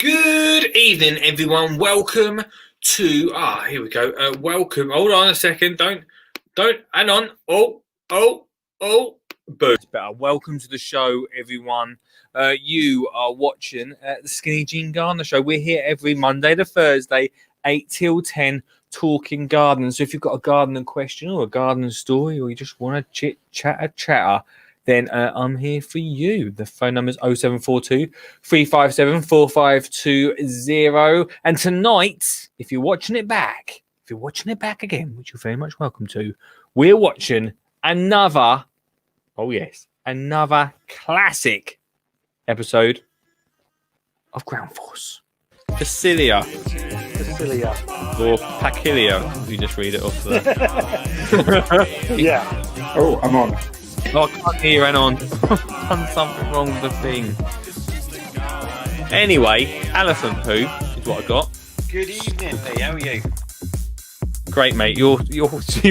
Good evening, everyone. Welcome to here we go. Welcome. Hold on a second. Don't. Hang on. Oh. Boo. It's better. Welcome to the show, everyone. You are watching the Skinny Jean Gardener Show. We're here every Monday to Thursday, 8 till 10, talking gardening. So if you've got a gardening question or a gardening story, or you just want to chit chatter, then I'm here for you. The phone number is 0742 357 4520. And tonight, if you're watching it back again, which you're very much welcome to, we're watching another classic episode of Ground Force. Facilia. Or Pacilia, if you just read it off there. Yeah. Oh, I'm on. Oh, I can't hear you, on. I've done something wrong with the thing. Anyway, elephant poo is what I got. Good evening, Lee. How are you? Great, mate. Your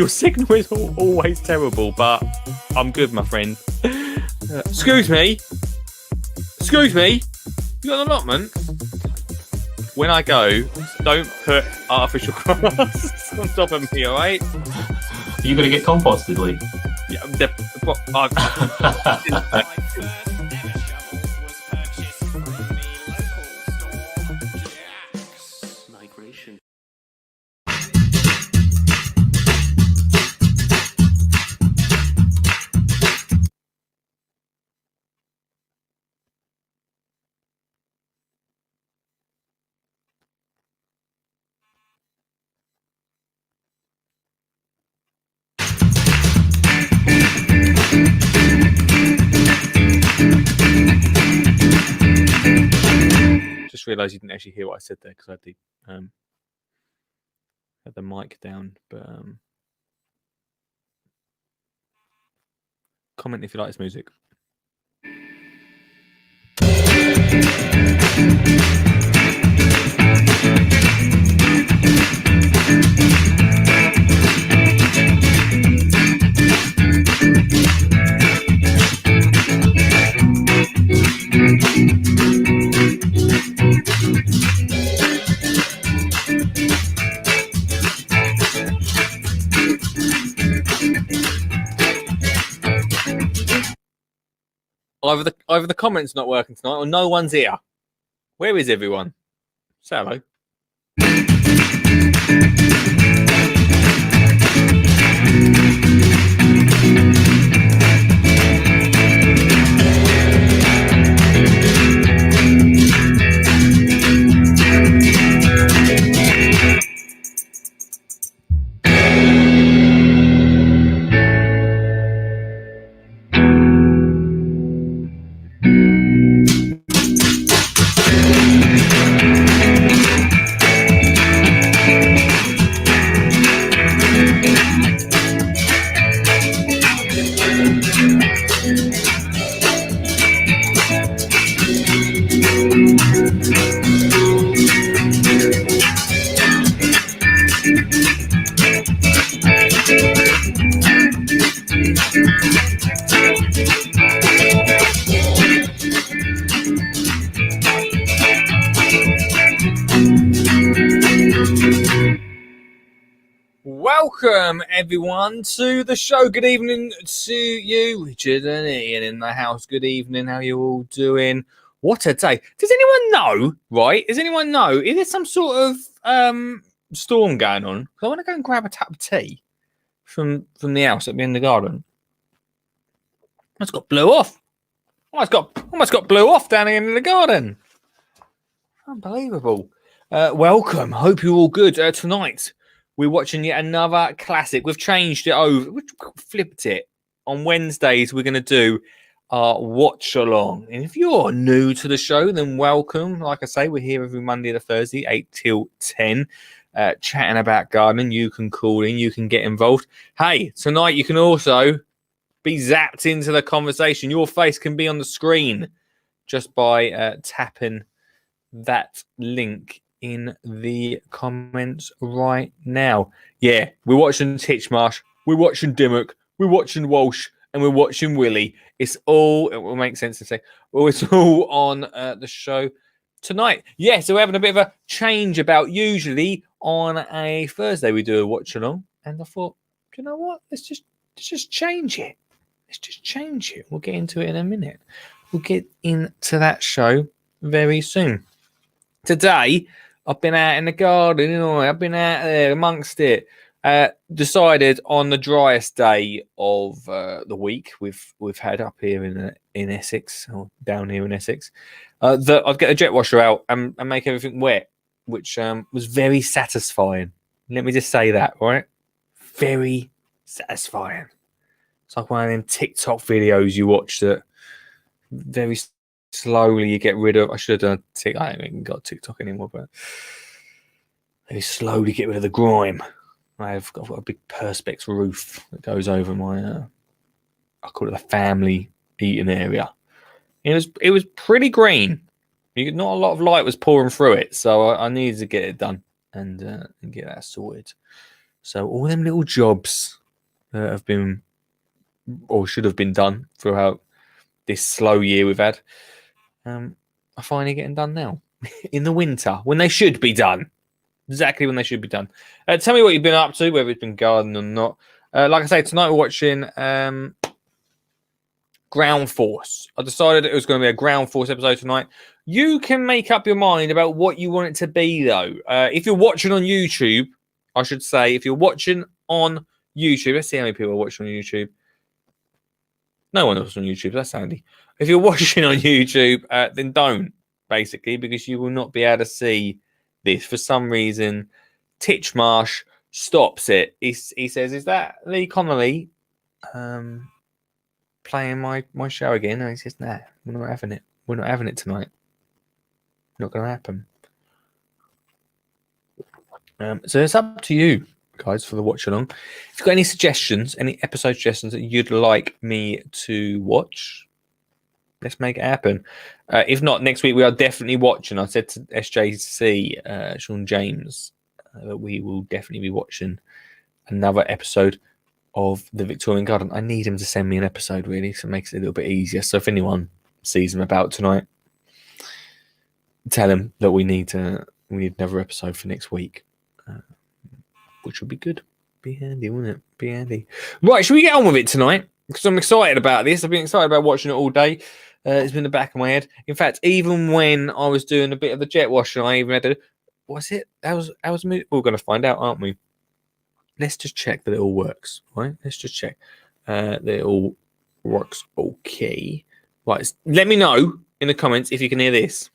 signal is always terrible, but I'm good, my friend. Excuse me. You got an allotment? When I go, don't put artificial grass on top of me, alright? Are you going to get composted, Lee? Yeah, Migration. Just realised you didn't actually hear what I said there because I had the mic down. But comment if you like this music. Either the comments not working tonight or no one's here. Where is everyone? Say hello. Welcome, everyone, to the show. Good evening to you, Richard and Ian in the house. Good evening. How you all doing? What a day. Does anyone know, right? Does anyone know? Is there some sort of storm going on? Because I want to go and grab a tap of tea from the house at the end of the garden. I just got blew off. Almost got blew off down in the garden. Unbelievable. Welcome. Hope you're all good. Tonight, we're watching yet another classic. We've changed it over. We've flipped it. On Wednesdays, we're going to do our watch along. And if you're new to the show, then welcome. Like I say, we're here every Monday to Thursday, 8 till 10, chatting about gardening. You can call in. You can get involved. Hey, tonight you can also be zapped into the conversation. Your face can be on the screen just by tapping that link in the comments right now. Yeah, we're watching Titchmarsh, we're watching Dimmock, we're watching Walsh, and we're watching Willie. It will make sense to say, well, it's all on the show tonight. Yeah, so we're having a bit of a change about usually on a Thursday we do a watch along, and I thought, you know what? Let's just change it. Let's just change it. We'll get into it in a minute. We'll get into that show very soon. Today, I've been out in the garden, I've been out there amongst it. Decided on the driest day of the week we've had up here in Essex, or down here in Essex, that I'd get a jet washer out and make everything wet, which was very satisfying. Let me just say that, right? Very satisfying. It's like one of them TikTok videos you watch that very slowly you get rid of. I should have done TikTok. I haven't even got TikTok anymore, but very slowly get rid of the grime. I've got a big perspex roof that goes over my I call it the family eating area. It was pretty green. Not a lot of light was pouring through it, so I needed to get it done and get that sorted. So all them little jobs have been or should have been done throughout this slow year we've had, are finally getting done now in the winter when they should be done. Exactly when they should be done. Tell me what you've been up to, whether it's been gardening or not. Like I say, tonight we're watching Ground Force. I decided it was going to be a Ground Force episode tonight. You can make up your mind about what you want it to be, though. If you're watching on YouTube, I should say, if you're watching on YouTube, let's see how many people are watching on YouTube. No one else on YouTube. That's handy. If you're watching on YouTube, then don't, basically, because you will not be able to see this. For some reason, Titchmarsh stops it. He says, "Is that Lee Connolly playing my show again?" And he says, "Nah, we're not having it. We're not having it tonight. Not going to happen." So it's up to you, guys, for the watch along. If you've got any suggestions, any episode suggestions that you'd like me to watch, let's make it happen. If not, next week we are definitely watching. I said to SJC, Sean James, that we will definitely be watching another episode of the Victorian Garden. I need him to send me an episode, really, so it makes it a little bit easier. So if anyone sees him about tonight, tell him that we need another episode for next week, which would be good. Be handy, wouldn't it? Be handy. Right, should we get on with it tonight? Because I'm excited about this. I've been excited about watching it all day. It's been in the back of my head. In fact, even when I was doing a bit of the jet washing, I even had to. What's it? We're going to find out, aren't we? Let's just check that it all works, right? Let's just check that it all works okay. Right, let me know in the comments if you can hear this.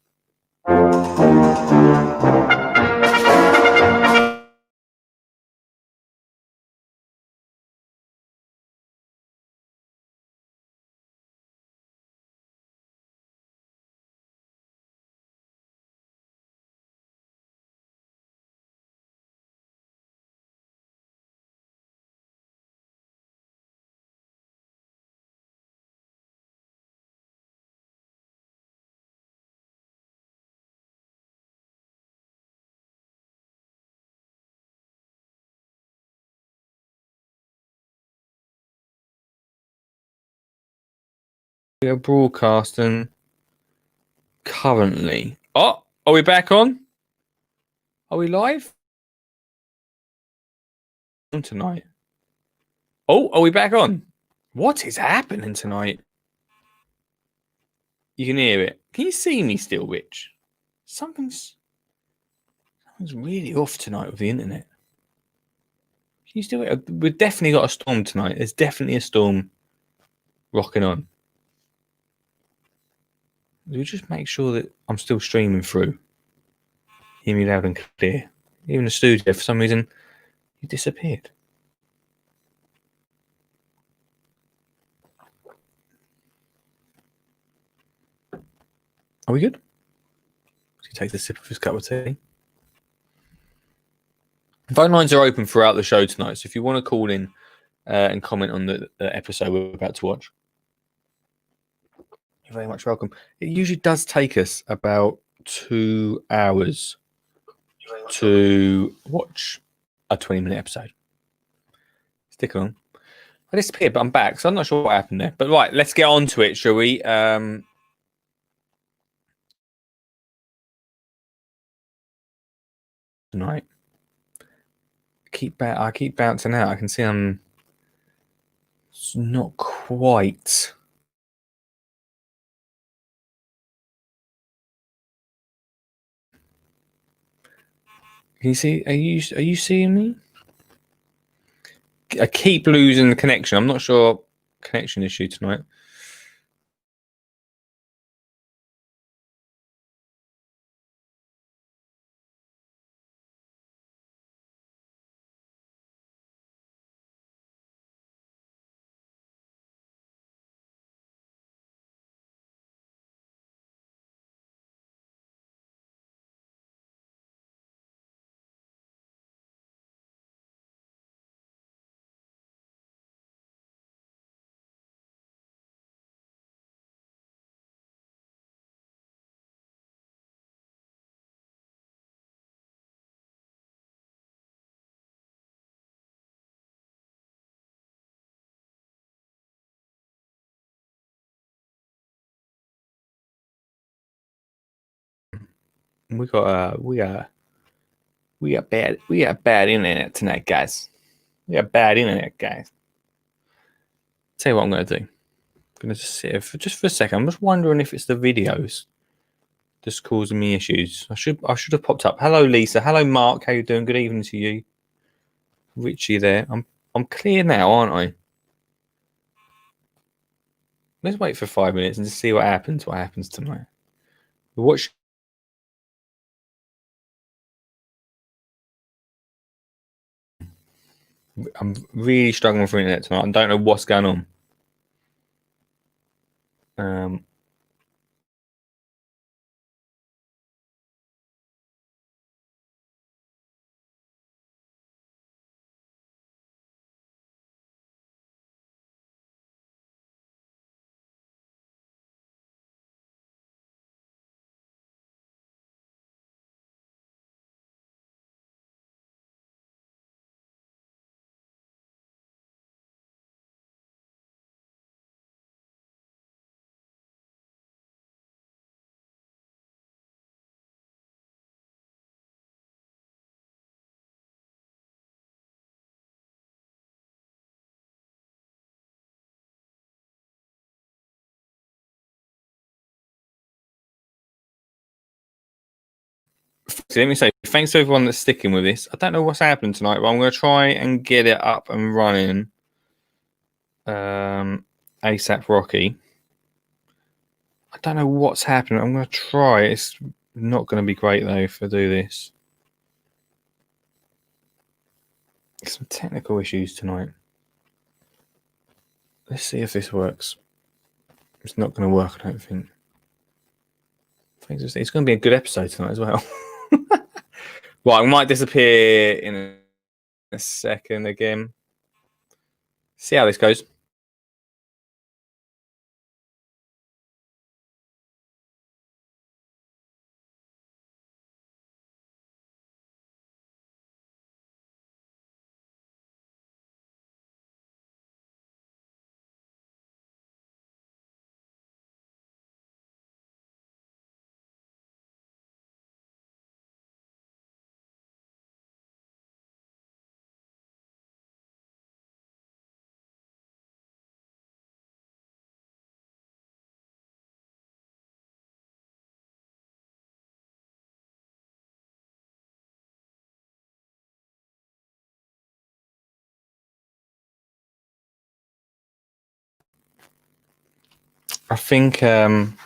We are broadcasting currently. Oh, are we back on? Are we live? Tonight. Oh, are we back on? What is happening tonight? You can hear it. Can you see me still, Rich? Something's really off tonight with the internet. Can you still hear it? We've definitely got a storm tonight. There's definitely a storm rocking on. We just make sure that I'm still streaming through. Hear me loud and clear. Even the studio, for some reason, you disappeared. Are we good? He takes a sip of his cup of tea. Phone lines are open throughout the show tonight, so if you want to call in and comment on the episode we're about to watch, you're very much welcome. It usually does take us about 2 hours to watch a 20-minute episode. Stick on. I disappeared, but I'm back, so I'm not sure what happened there. But right, let's get on to it, shall we? tonight. I keep bouncing out. I can see I'm not quite. Can you see? Are you seeing me? I keep losing the connection. I'm not sure. Connection issue tonight. We got bad internet tonight, guys. We got bad internet, guys. Tell you what I'm gonna do. I'm gonna just sit here for a second. I'm just wondering if it's the videos just causing me issues. I should have popped up. Hello, Lisa. Hello, Mark. How you doing? Good evening to you. Richie there. I'm clear now, aren't I? Let's wait for 5 minutes and just see what happens. What happens tonight? Watch. I'm really struggling for internet tonight. I don't know what's going on. So let me say thanks to everyone that's sticking with this. I don't know what's happening tonight, but I'm going to try and get it up and running. ASAP Rocky. I don't know what's happening. I'm going to try. It's not going to be great though if I do this. Some technical issues tonight. Let's see if this works. It's not going to work, I don't think. It's going to be a good episode tonight as well. Well, I might disappear in a second again. See how this goes. I think I'm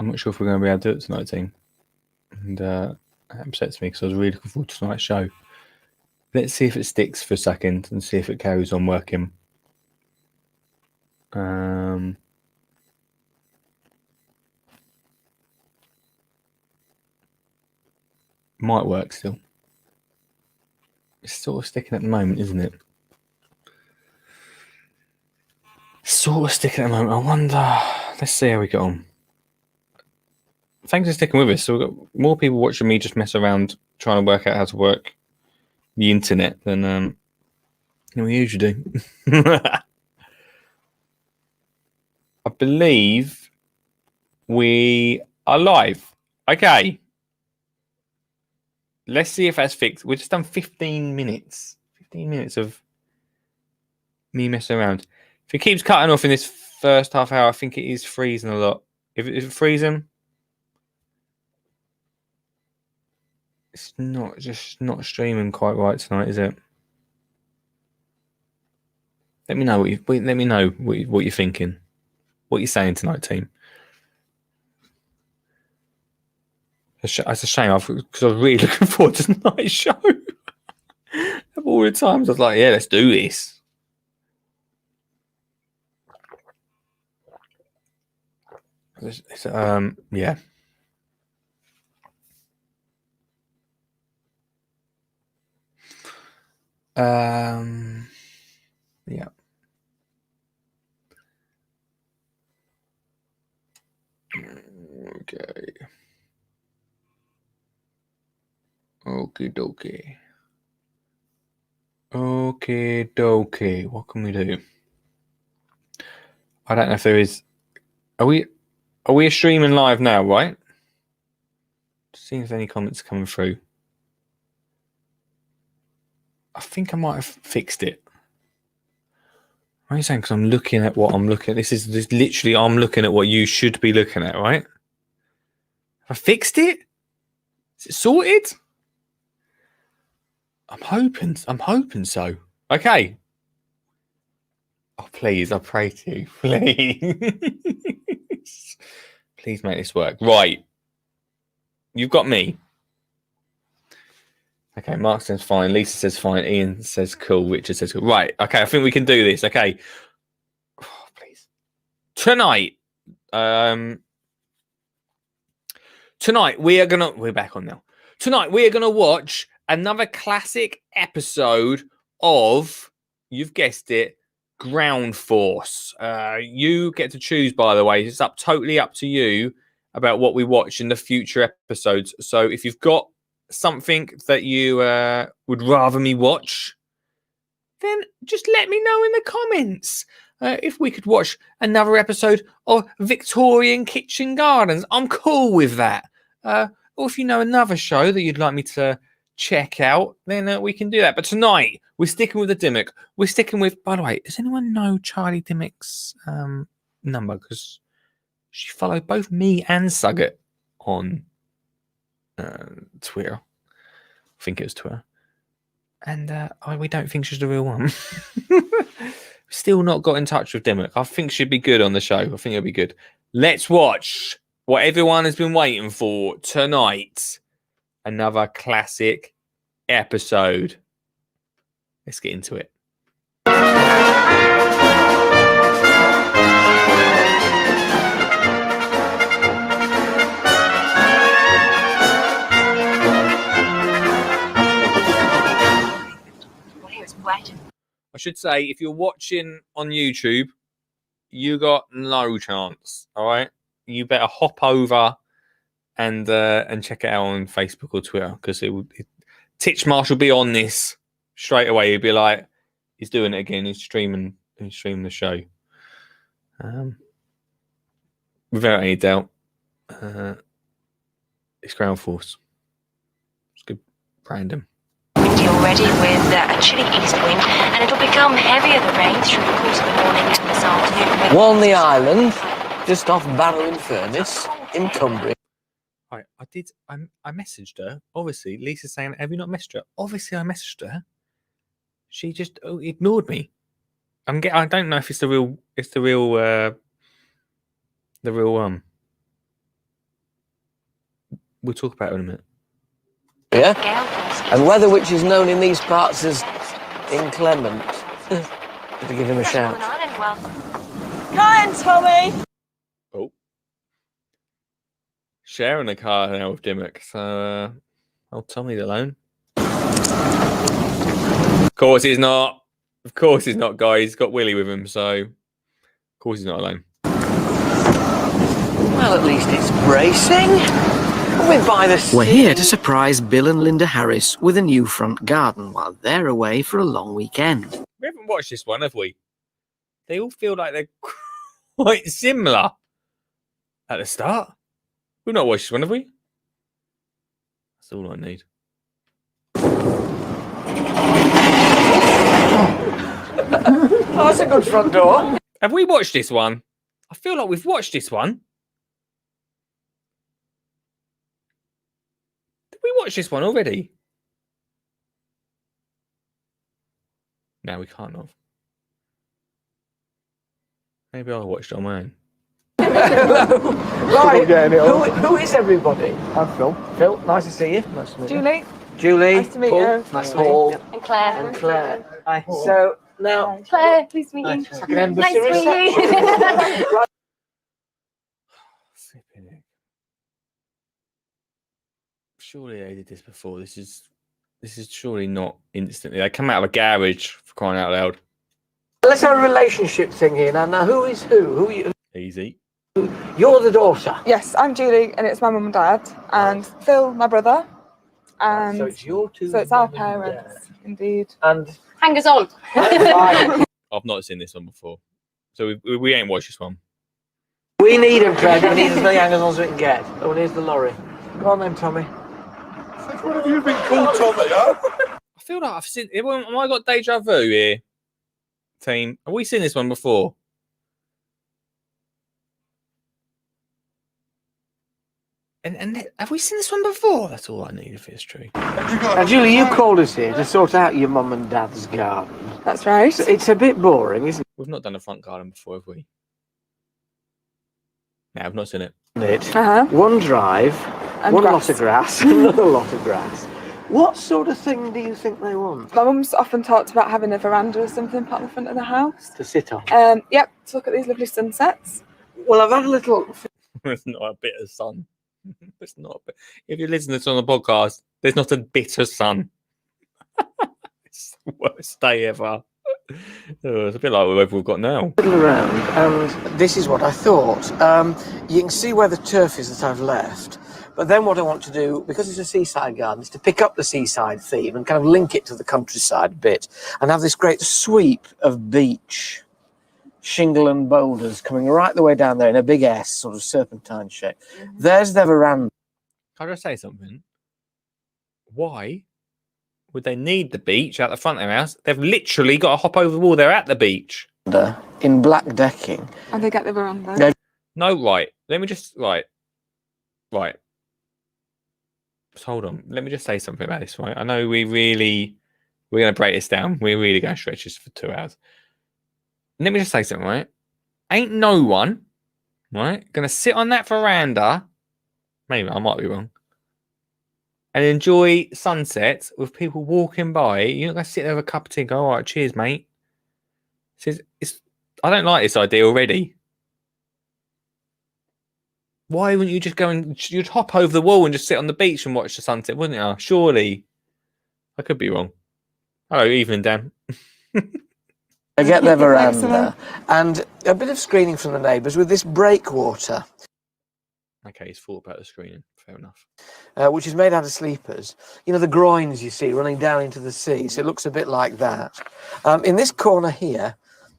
not sure if we're going to be able to do it tonight, team. And that upsets me because I was really looking forward to tonight's show. Let's see if it sticks for a second and see if it carries on working. Might work still. It's sort of sticking at the moment, isn't it? Sort of sticking at the moment. I wonder. Let's see how we get on. Thanks for sticking with us. So we've got more people watching me just mess around trying to work out how to work the internet than we usually do. I believe we are live. Okay. Let's see if that's fixed. We've just done 15 minutes. 15 minutes of me messing around. If it keeps cutting off in this first half hour, I think it is freezing a lot. If it's freezing, it's not streaming quite right tonight, is it? Let me know what you're thinking. What you're saying tonight, team. It's a shame because I was really looking forward to tonight's show. Of all the times I was like, yeah, let's do this. Yeah. Yeah. Okay. Okie dokie. Okie dokie. What can we do? I don't know if there is. Are we streaming live now, right? Seeing if any comments are coming through. I think I might have fixed it. What are you saying? Because I'm looking at what I'm looking at. This is literally I'm looking at what you should be looking at, right? Have I fixed it? Is it sorted? I'm hoping so. Okay. Oh, please, I pray to you. Please. Please make this work. Right. You've got me. Okay, Mark says fine. Lisa says fine. Ian says cool. Richard says cool. Right. Okay, I think we can do this. Okay. Oh, please. Tonight. Tonight, we're back on now. Tonight, we are going to watch another classic episode of, you've guessed it, Ground Force. You get to choose, by the way. It's totally up to you about what we watch in the future episodes. So if you've got something that you would rather me watch, then just let me know in the comments. If we could watch another episode of Victorian Kitchen Gardens, I'm cool with that. Or if you know another show that you'd like me to check out, then we can do that. But tonight, we're sticking with the Dimmock. We're sticking with, by the way, does anyone know Charlie Dimmock's number? Because she followed both me and Sugget on Twitter. I think it was Twitter. And we don't think she's the real one. Still not got in touch with Dimmock. I think she'd be good on the show. I think it'll be good. Let's watch what everyone has been waiting for tonight. Another classic episode. Let's get into it. I should say, if you're watching on YouTube, you got no chance. All right, you better hop over and check it out on Facebook or Twitter, because Titchmarsh will be on this straight away. He'll be like, he's doing it again. He's streaming the show. Without any doubt, it's Ground Force. It's good, random. Already with a chilly east wind, and it'll become heavier the rain through the course of the morning and this afternoon. Warn the island, just off Barrow in Furness, in Cumbria. Right, I messaged her. Obviously, Lisa's saying, "Have you not messaged her?" Obviously, I messaged her. She just ignored me. I don't know if it's the real one. We'll talk about it in a minute. Yeah, and weather which is known in these parts as inclement. To give him a shout. Come in, Tommy. Oh, sharing a car now with Dimmock, so I'll Tommy's alone. Of course he's not. Of course he's not, guys. He's got Willie with him, so of course he's not alone. Well, at least it's bracing. We're by the sea. We're here to surprise Bill and Linda Harris with a new front garden while they're away for a long weekend. We haven't watched this one, have we? They all feel like they're quite similar at the start. We've not watched this one, have we? That's all I need. Oh, that's a good front door. Have we watched this one? I feel like we've watched this one. Did we watch this one already? No, we can't have. Maybe I watched it on my own. Right, who is everybody? I'm Phil. Phil, nice to see you. Nice to meet Julie. Julie. Nice to meet Paul. you. Nice to meet you. And Claire. And Claire. Hi. So now, Claire, please meet you. it's like an embassy Nice to meet reception. you. Flipping heck. Surely they did this before. This is surely not instantly. They come out of a garage, for crying out loud. Let's have a relationship thing here now. Now, who is who? Who are you? Easy. You're the daughter. Yes, I'm Julie, and it's my mum and dad, and Phil, my brother, and So it's your two. so it's our mum and dad. parents, indeed. And Hangers on. I've not seen this one before, so we ain't watched this one. we need him, Fred. We need as many hangers-ons as we can get. Oh, and here's the lorry. Go on then, Tommy. What have you been called, Tommy? Huh? I feel like I've seen. Have I got deja vu here, team? Have we seen this one before? And have we seen this one before? That's all I need if it's true. Now, Julie, you called us here to sort out your mum and dad's garden. That's right. It's a bit boring, isn't We've not done a front garden before, have we? No, I've not seen it. it? Uh-huh. One drive, And one grass. lot of grass, another lot of grass. What sort of thing do you think they want My mum's often talked about having a veranda or something put on the front of the house. to sit on? Yep, to look at these lovely sunsets. Well, I've had a little. There's not a bit of sun. It's not. A bit. If you're listening to this on the podcast, there's not a bit of sun. It's the worst day ever. Oh, it's a bit like the weather we've got now. Fiddle around, and this is what I thought. You can see where the turf is that I've left, but then what I want to do, because it's a seaside garden, is to pick up the seaside theme and kind of link it to the countryside bit, and have this great sweep of beach, shingle and boulders coming right the way down there in a big S, sort of serpentine shape. There's their veranda. Can I just say something? Why would they need the beach out the front of their house? They've literally got to hop over the wall. They're at the beach. In black decking. And they get the veranda. Yeah. No, right. Let me just right. Just hold on. Let me just say something about this. Right. I know we're going to break this down. We're really going to stretch this for 2 hours. Let me just say something. Right. Ain't no one, right, going to sit on that veranda. Maybe I might be wrong. And enjoy sunsets with people walking by. You're not going to sit there with a cup of tea and go, all right, cheers, mate. I don't like this idea already. Why wouldn't you just go and you'd hop over the wall and just sit on the beach and watch the sunset, wouldn't you? Surely. I could be wrong. Hello, evening, Dan. They get their veranda Excellent. and a bit of screening from the neighbours with this breakwater, Okay, he's thought about the screening. Fair enough. which is made out of sleepers. You know, the groins you see running down into the sea, so it looks a bit like that. In this corner here,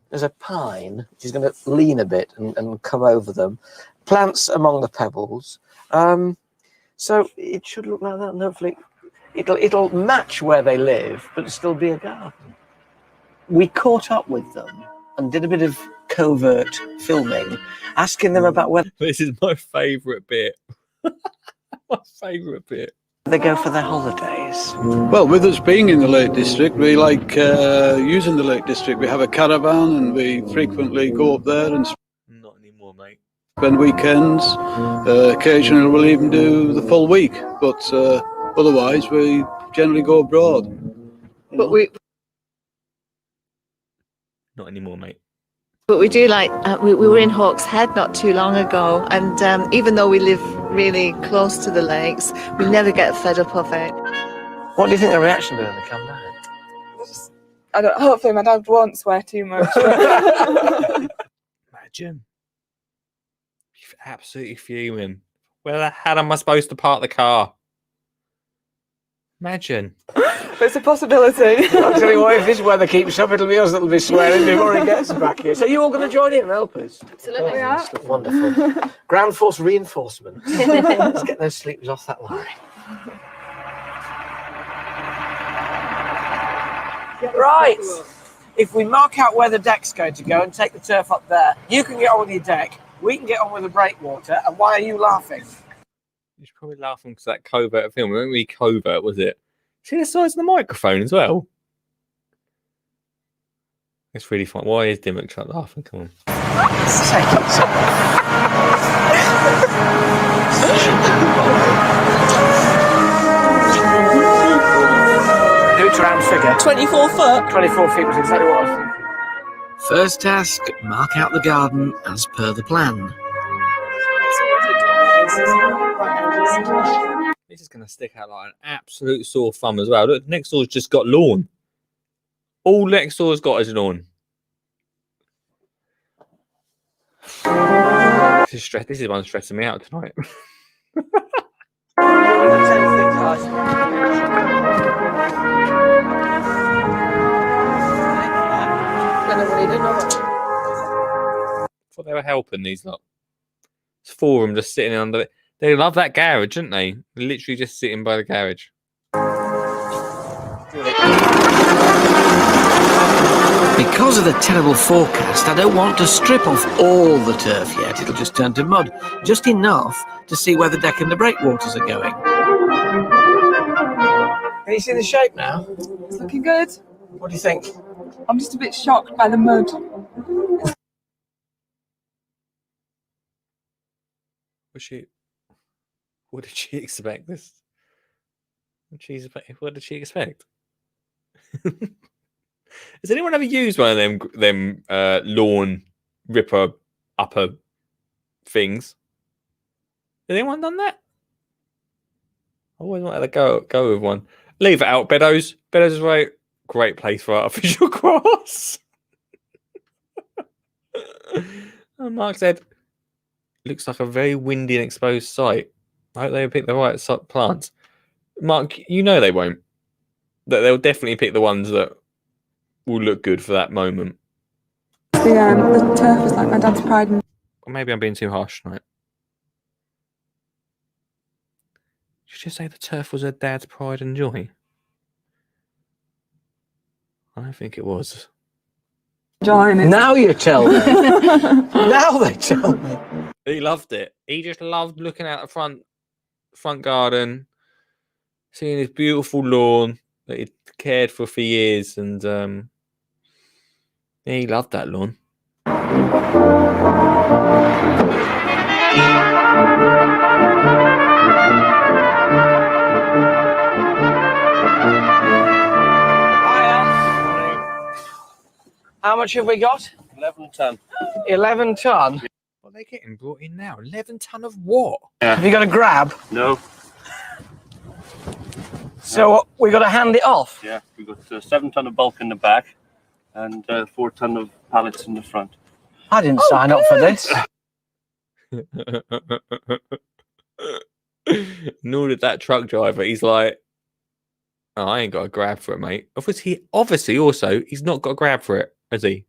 there's a pine, which is going to lean a bit and come over them. Plants among the pebbles. So it should look like that, and hopefully it'll match where they live, but still be a garden. We caught up with them and did a bit of covert filming, asking them about whether This is my favourite bit. My favourite bit. they go for their holidays. Well, with us being in the Lake District, we like using the Lake District. We have a caravan and we frequently go up there and Not anymore, mate. spend weekends. Occasionally we'll even do the full week, but otherwise we generally go abroad. But we Not anymore, mate. do like we were in Hawks Head not too long ago, and even though we live really close to the lakes, we never get fed up of it. What do you think the reaction will be when they come back? Hopefully my dad won't swear too much. Imagine. Absolutely fuming. Where the hell am I supposed to park the car? Imagine. But it's a possibility. I'll tell you what, if this weather keeps up, it'll be us that'll be swearing before he gets back here. So you all going to join in and help us? Absolutely. We are. Wonderful. Ground force reinforcement. Let's get those sleepers off that lorry. Right. If we mark out where the deck's going to go and take the turf up there, you can get on with your deck, we can get on with the breakwater, and why are you laughing? You're probably laughing because that covert film, it wasn't really covert, was it? See the size of the microphone as well? It's really fun. Why is Dimmock laughing? Come on. Do it to round figure. 24 foot. 24 feet was exactly what I was thinking. First task, mark out the garden as per the plan. This is going to stick out like an absolute sore thumb as well. Look, next door's just got lawn. All next door's got is lawn. This is one stressing me out tonight. Thought they were helping these lot. It's 4 of them just sitting under it. They love that garage, don't they? They're literally just sitting by the garage. Because of the terrible forecast, I don't want to strip off all the turf yet. It'll just turn to mud. Just enough to see where the deck and the breakwaters are going. Can you see the shape now? It's looking good. What do you think? I'm just a bit shocked by the mud. What did she expect this? What did she expect? Has anyone ever used one of them lawn ripper upper things? Has anyone done that? I always wanted to go with one. Leave it out, Beddoes. Beddoes is right. Great place for artificial grass. And Mark said, looks like a very windy and exposed site. I hope they pick the right plants. Mark, you know they won't. They'll definitely pick the ones that will look good for that moment. The turf is like my dad's pride. Or maybe I'm being too harsh tonight. Did you just say the turf was her dad's pride and joy? I don't think it was. Now you tell me. Now they tell me. He loved it. He just loved looking out the front garden, seeing this beautiful lawn that he'd cared for years, and he loved that lawn. How much have we got? 11 ton. 11 ton? What are they getting brought in now? 11 ton of what? Yeah. Have you got a grab? No. So we got to hand it off? Yeah, we've got 7 ton of bulk in the back and 4 ton of pallets in the front. I didn't sign up for this. Nor did that truck driver. He's like, oh, I ain't got a grab for it, mate. Obviously, also, he's not got a grab for it, has he?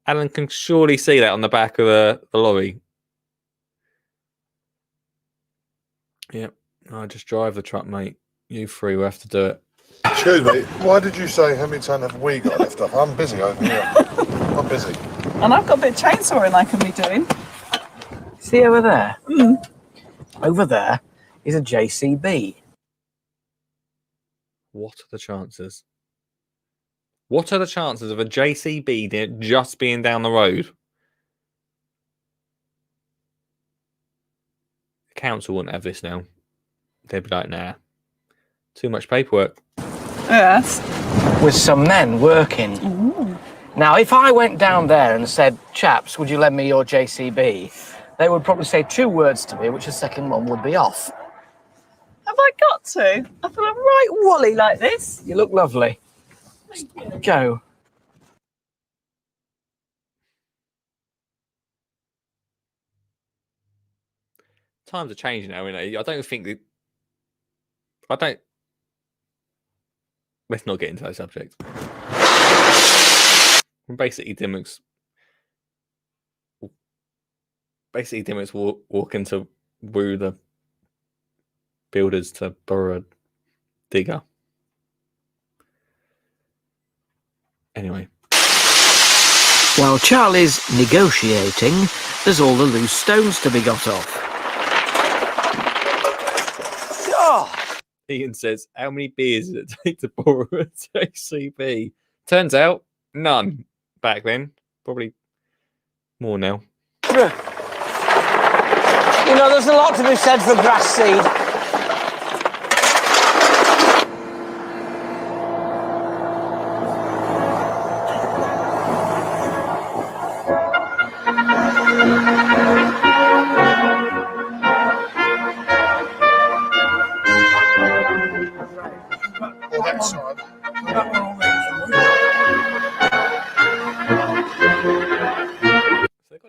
Alan can surely see that on the back of the lorry. Yep. I just drive the truck, mate. You three will have to do it. Excuse me, why did you say how many ton have we got left up? I'm busy over here. I'm busy. And I've got a bit of chainsawing I can be doing. See over there? Over there is a JCB. What are the chances? What are the chances of a JCB just being down the road? The council wouldn't have this now. They'd be like, nah, too much paperwork. Yes. With some men working. Ooh. Now, if I went down there and said, chaps, would you lend me your JCB? They would probably say 2 words to me, which the second one would be off. Have I got to? I feel I'm right woolly like this. You look lovely. Go. Times are changing now, innit? I don't think that. Let's not get into that subject. Basically, Dimmock's walking to woo the builders to borrow a digger. Anyway. While Charlie's negotiating, there's all the loose stones to be got off. Ian says, how many beers does it take to borrow a JCB? Turns out, none back then. Probably more now. You know, there's a lot to be said for grass seed.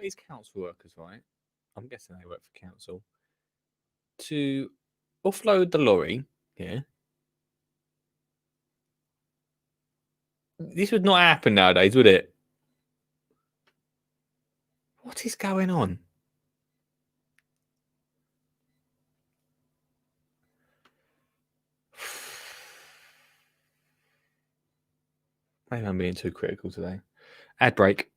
These council workers, right? I'm guessing they work for council. To offload the lorry, yeah. This would not happen nowadays, would it? What is going on? Maybe I'm being too critical today. Ad break.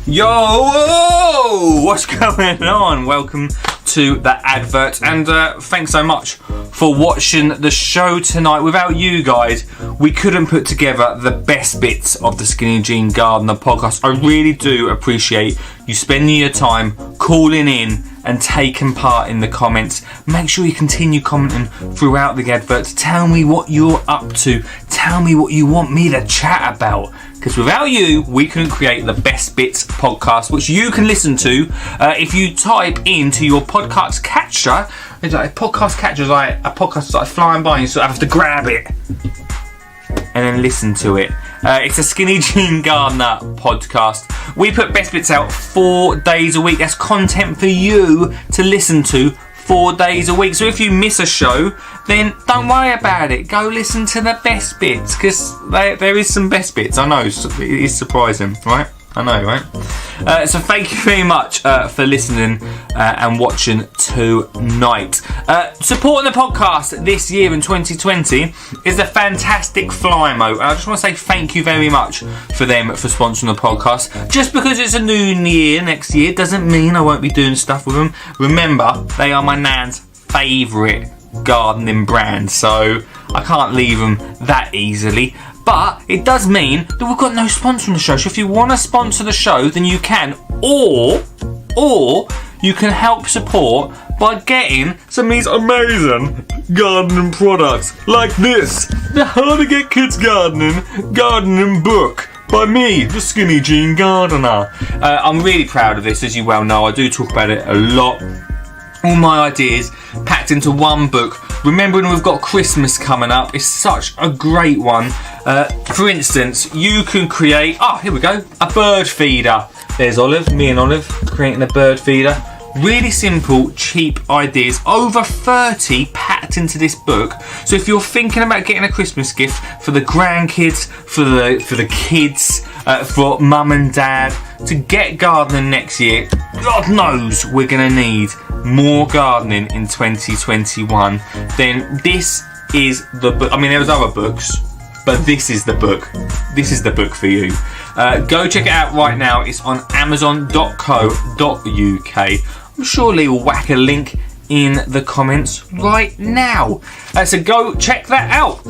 Yo, whoa! What's going on? Welcome to the Advert, and thanks so much for watching the show tonight. Without you guys, we couldn't put together the best bits of the Skinny Jean Gardener podcast. I really do appreciate you spending your time calling in and taking part in the comments. Make sure you continue commenting throughout the advert. Tell me what you're up to. Tell me what you want me to chat about. Because without you, we couldn't create the Best Bits podcast, which you can listen to if you type into your podcast catcher. It's like a podcast catcher is like a podcast that's like flying by and you sort of have to grab it and then listen to it. It's a Skinny Jean Gardener podcast. We put Best Bits out 4 days a week. That's content for you to listen to 4 days a week. So if you miss a show, then don't worry about it. Go listen to the best bits, because there is some best bits. I know, it is surprising, right? I know, right? So thank you very much for listening and watching tonight. Supporting the podcast this year in 2020 is the fantastic Flymo. I just want to say thank you very much for them for sponsoring the podcast. Just because it's a new year next year doesn't mean I won't be doing stuff with them. Remember, they are my nan's favourite gardening brand, so I can't leave them that easily. But it does mean that we've got no sponsor on the show. So if you want to sponsor the show, then you can. Or you can help support by getting some of these amazing gardening products like this. The How to Get Kids Gardening book by me, the Skinny Jean Gardener. I'm really proud of this, as you well know. I do talk about it a lot. All my ideas packed into one book. Remembering we've got Christmas coming up, it's such a great one. For instance, you can create, here we go, a bird feeder. There's Olive, me and Olive, creating a bird feeder. Really simple, cheap ideas. Over 30 packed into this book. So if you're thinking about getting a Christmas gift for the grandkids, for the kids, for mum and dad, to get gardening next year, God knows we're going to need more gardening in 2021, then this is the book. I mean, there was other books, but this is the book. This is the book for you. Go check it out right now. It's on amazon.co.uk. I'm sure Lee will whack a link in the comments right now. So go check that out.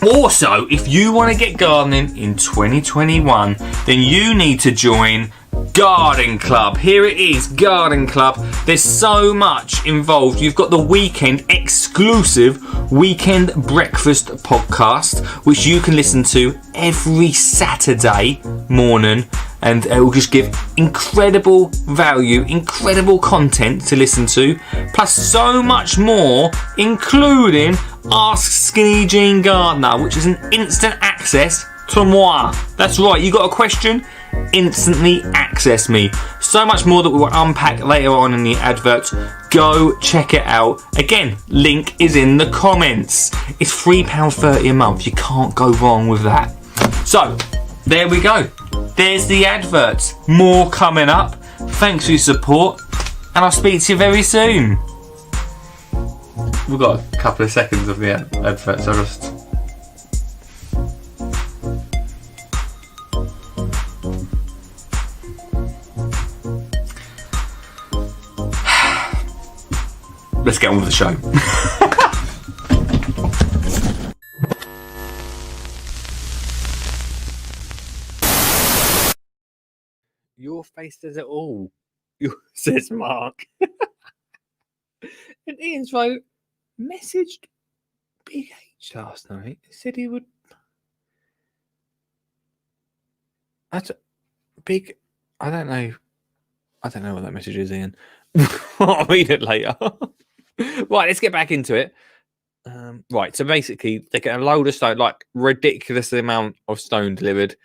Also, if you want to get gardening in 2021, then you need to join Garden Club. Here it is, Garden Club. There's so much involved. You've got the weekend exclusive Weekend Breakfast podcast, which you can listen to every Saturday morning, and it will just give incredible value, incredible content to listen to, plus so much more, including Ask Skinny Jean Gardener, which is an instant access to moi. That's right, you got a question? Instantly access me. So much more that we will unpack later on in the advert. Go check it out. Again, link is in the comments. It's £3.30 a month. You can't go wrong with that. So, there we go. There's the adverts. More coming up. Thanks for your support, and I'll speak to you very soon. We've got a couple of seconds of the adverts. let's get on with the show. Your face says it all, says Mark. And Ian's vote messaged Big H last night. He said he would. That's big. I don't know. I don't know what that message is, Ian. I'll read it later. Right, let's get back into it. Right, so basically, they get a load of stone, like ridiculous amount of stone delivered.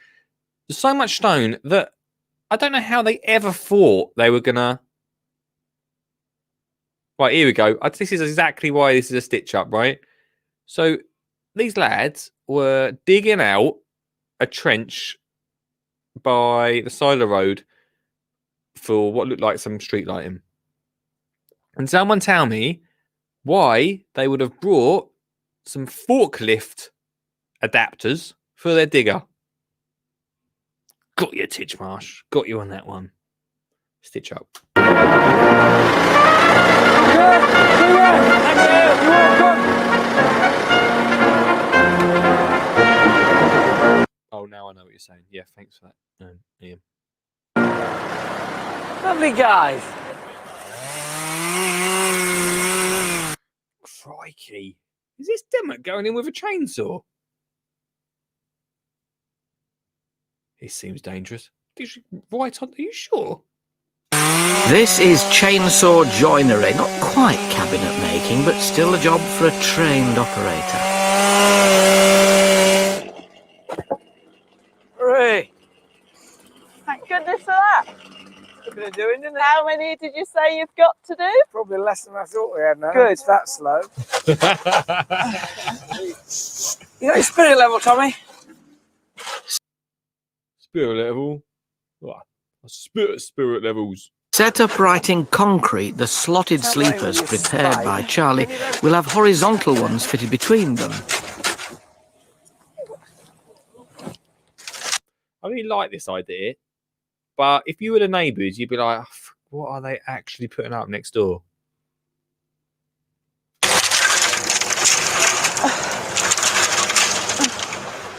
There's so much stone that I don't know how they ever thought they were gonna. Right, here we go. This is exactly why this is a stitch up, right? So these lads were digging out a trench by the side of the road for what looked like some street lighting. And someone tell me why they would have brought some forklift adapters for their digger. Got you, Titchmarsh. Got you on that one. Stitch up. Oh, now I know what you're saying. Yeah, thanks for that, Ian. Lovely guys. Crikey. Is this Demmett going in with a chainsaw? It seems dangerous. Right on. Are you sure? This is chainsaw joinery, not quite cabinet making, but still a job for a trained operator. Hooray. Thank goodness for that. Been doing, didn't it? How many did you say you've got to do? Probably less than I thought we had now. Good. It's that slow. You got your spirit level, Tommy? Spirit level? What? Spirit levels. Set upright in concrete, the slotted sleepers prepared by Charlie will have horizontal ones fitted between them. I really like this idea, but if you were the neighbours, you'd be like, oh, what are they actually putting up next door?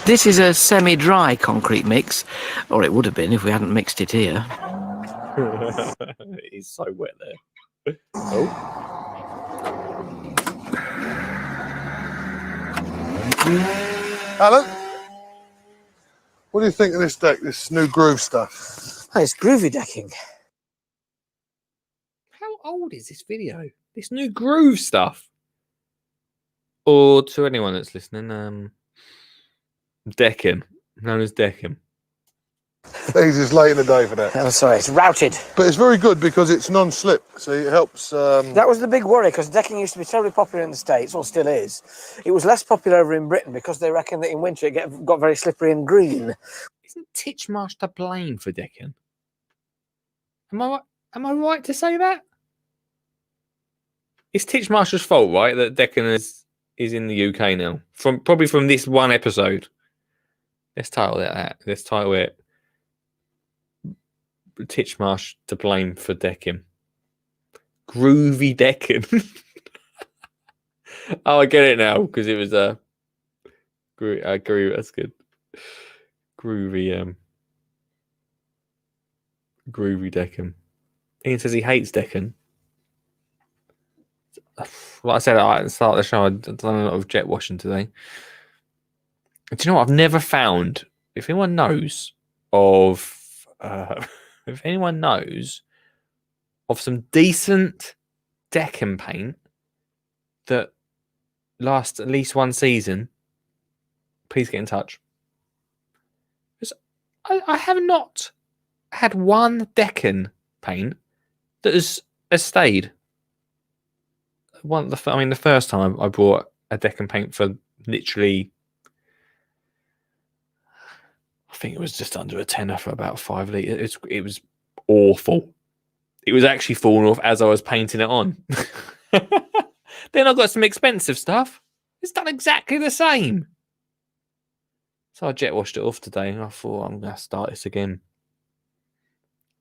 This is a semi-dry concrete mix, or it would have been if we hadn't mixed it here. It's so wet there. Oh. Alan, what do you think of this deck, this new groove stuff? Oh, it's groovy decking. How old is this video? This new groove stuff? Or to anyone that's listening, decking, known as decking. He's just late in the day for that. I'm sorry, it's routed. But it's very good because it's non-slip, so it helps. That was the big worry, because decking used to be terribly popular in the States, or still is. It was less popular over in Britain because they reckon that in winter it got very slippery and green. Isn't Titchmarsh to blame for decking? Am I right to say that? It's Titchmarsh's fault, right, that Deccan is in the UK now. Probably from this one episode. Let's title it that. Let's title it Titchmarsh to blame for Deccan. Groovy Deccan. Oh, I get it now because it was groovy. That's good. Groovy Deccan. Ian says he hates Deccan. Like I said at the start of the show, I've done a lot of jet washing today. Do you know what I've never found? If anyone knows of some decent Deccan paint that lasts at least one season, please get in touch. Because I have not had one Deccan paint that has stayed. The first time I bought a Deccan paint for literally, I think it was just under a tenner for about 5 litres. It was awful. It was actually falling off as I was painting it on. Then I got some expensive stuff. It's done exactly the same. So I jet washed it off today and I thought I'm going to start this again.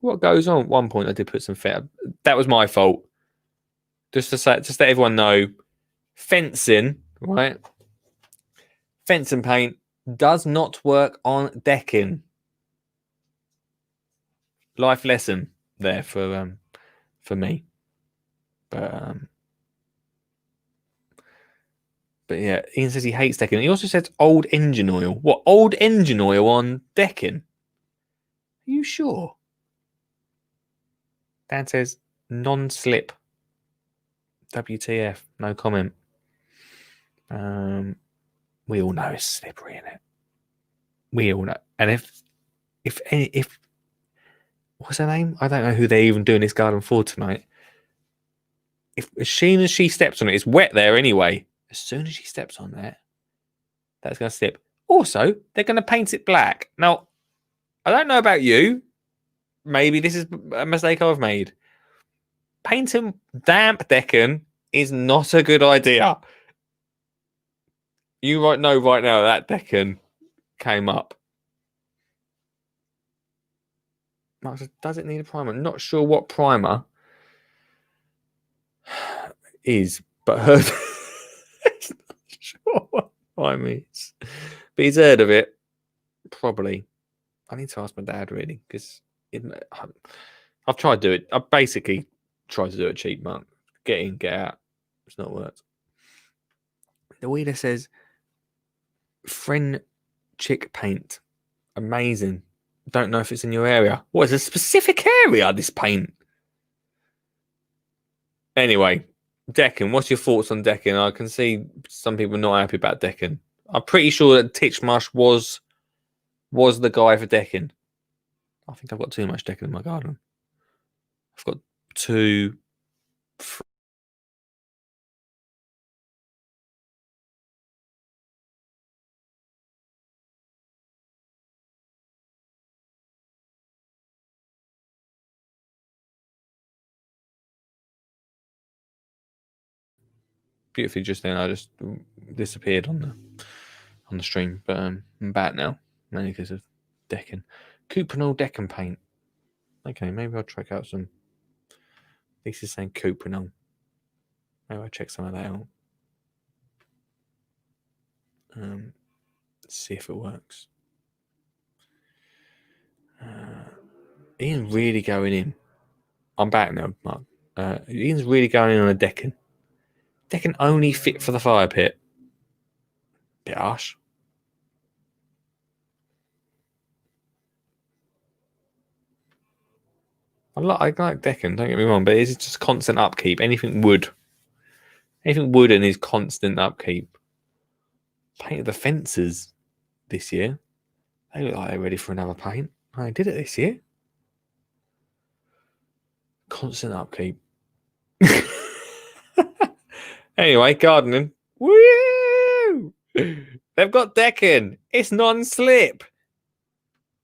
What goes on? At one point I did put some fat. That was my fault. just to let everyone know, fencing, right? Fencing paint does not work on decking. Life lesson there for me. But yeah, Ian says he hates decking. He also says old engine oil. What, old engine oil on decking? Are you sure? Dan says non-slip. WTF? No comment. We all know it's slippery, innit? We all know. And if what's her name? I don't know who they're even doing this garden for tonight. If as soon as she steps on it, it's wet there anyway. As soon as she steps on there, that's going to slip. Also, they're going to paint it black. Now, I don't know about you. Maybe this is a mistake I've made. Painting damp decking is not a good idea. You might know right now that decking came up. Mark says, does it need a primer? I'm not sure what primer is, but heard. It's not sure what primer is. But he's heard of it. Probably. I need to ask my dad, really, because I've tried to do it. I basically tried to do it cheap, Mark. Get in, get out. It's not worked. The Weeder says, friend chick paint. Amazing. Don't know if it's in your area. What is a specific area, this paint? Anyway, decking. What's your thoughts on decking? I can see some people not happy about decking. I'm pretty sure that Titchmarsh was the guy for decking. I think I've got too much decking in my garden. I've got 2, 3. Beautifully just then I just disappeared on the stream, but I'm back now, mainly because of decking. Cuprinol decking paint. Okay, maybe I'll check out some. This is saying Cuprinol. Maybe I'll check some of that out. See if it works. Ian's really going in. I'm back now, Mark. Ian's really going in on a decking. Decking only fit for the fire pit. Bit harsh. I like decking, don't get me wrong, but it's just constant upkeep. Anything wooden is constant upkeep. Painted the fences this year. They look like they're ready for another paint. I did it this year. Constant upkeep. Anyway, gardening. Woo! They've got decking. It's non-slip.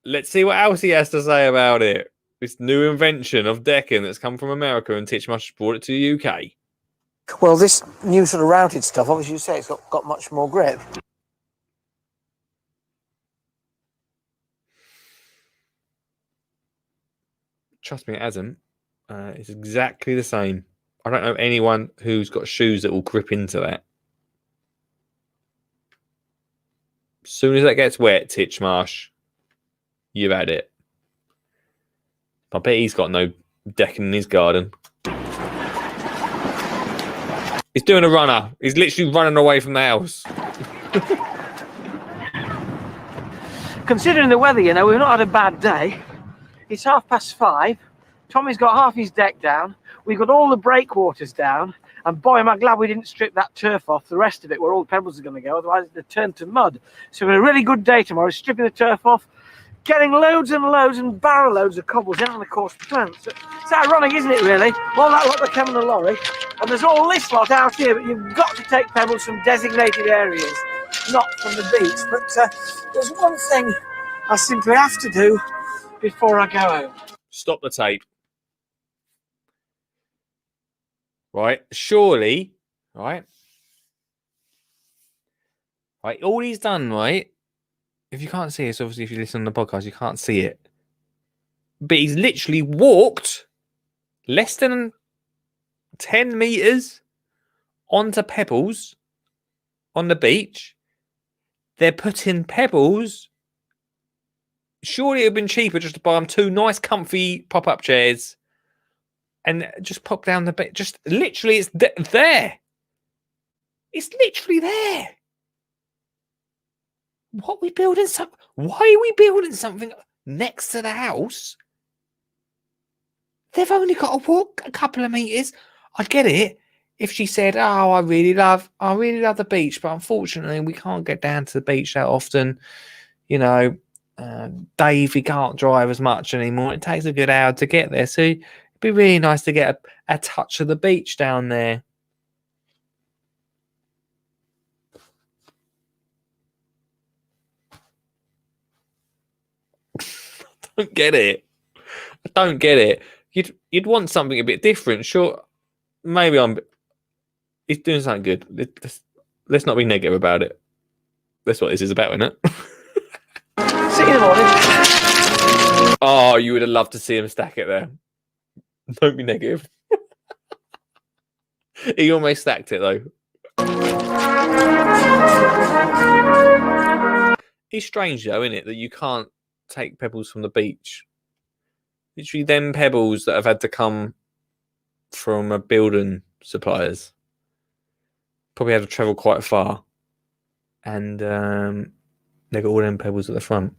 Let's see what else he has to say about it. This new invention of decking that's come from America and Titchmarsh brought it to the UK. Well, this new sort of routed stuff, obviously you say it's got much more grip. Trust me, it hasn't. It's exactly the same. I don't know anyone who's got shoes that will grip into that. As soon as that gets wet, Titchmarsh, you've had it. I bet he's got no decking in his garden. He's doing a runner. He's literally running away from the house. Considering the weather, you know, we've not had a bad day. It's 5:30. Tommy's got half his deck down. We've got all the breakwaters down. And boy, am I glad we didn't strip that turf off, the rest of it, where all the pebbles are going to go. Otherwise, it'd turn to mud. So we've a really good day tomorrow, stripping the turf off, getting loads and loads and barrel loads of cobbles in, and of course plants. It's ironic, isn't it, really? All that lot that came in the lorry, and there's all this lot out here, but you've got to take pebbles from designated areas, not from the beach. But there's one thing I simply have to do before I go home. Stop the tape. Right, surely, right, all he's done, right, if you can't see it, obviously if you listen to the podcast, you can't see it, but he's literally walked less than 10 meters onto pebbles on the beach. They're putting pebbles. Surely it would have been cheaper just to buy them 2 nice, comfy pop-up chairs and just pop down the bit. Just literally, it's there. It's literally there. What are we building? Why are we building something next to the house? They've only got to walk a couple of meters. I'd get it if she said, "Oh, I really love the beach, but unfortunately, we can't get down to the beach that often. You know, Dave, he can't drive as much anymore. It takes a good hour to get there, so it'd be really nice to get a touch of the beach down there." I don't get it. I don't get it. You'd want something a bit different. Sure, maybe he's doing something good. Let's not be negative about it. That's what this is about, isn't it? See you in the morning. Oh, you would have loved to see him stack it there. Don't be negative. He almost stacked it though. It's strange though, isn't it, that you can't take pebbles from the beach. Literally them pebbles that have had to come from a building suppliers. Probably had to travel quite far. And they got all them pebbles at the front.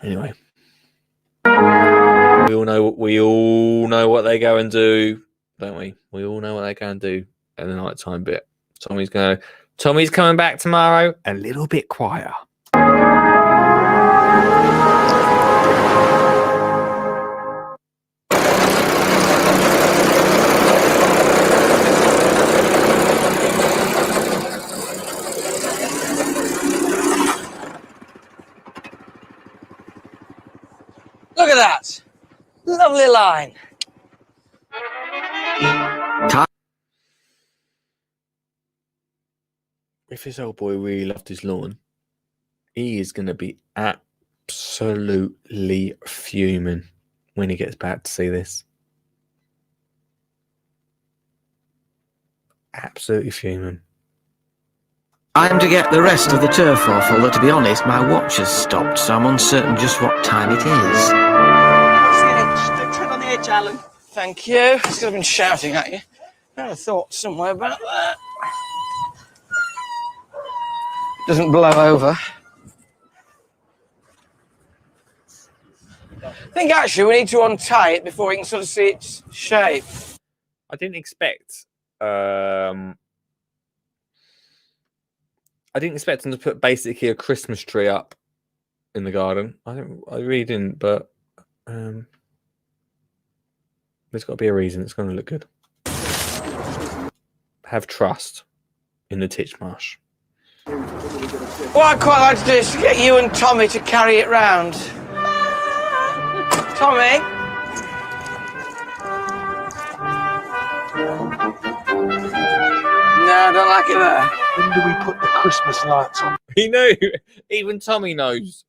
Anyway. We all know what they go and do, don't we? We all know what they go and do at the nighttime bit. Tommy's coming back tomorrow a little bit quieter. Look at that. Lovely line. If this old boy really loved his lawn, he is going to be absolutely fuming when he gets back to see this. Absolutely fuming. I'm to get the rest of the turf off, although to be honest, my watch has stopped, so I'm uncertain just what time it is. Don't tread on the edge, Alan. Thank you. He's could have been shouting at you. I had a thought somewhere about that. Doesn't blow over. I think actually we need to untie it before we can sort of see its shape. I didn't expect them to put basically a Christmas tree up in the garden. I really didn't, but there's got to be a reason. It's going to look good. Have trust in the Titchmarsh. What I'd quite like to do is to get you and Tommy to carry it round. Tommy? No, I don't like it there. When do we put the Christmas lights on? He knew. Even Tommy knows.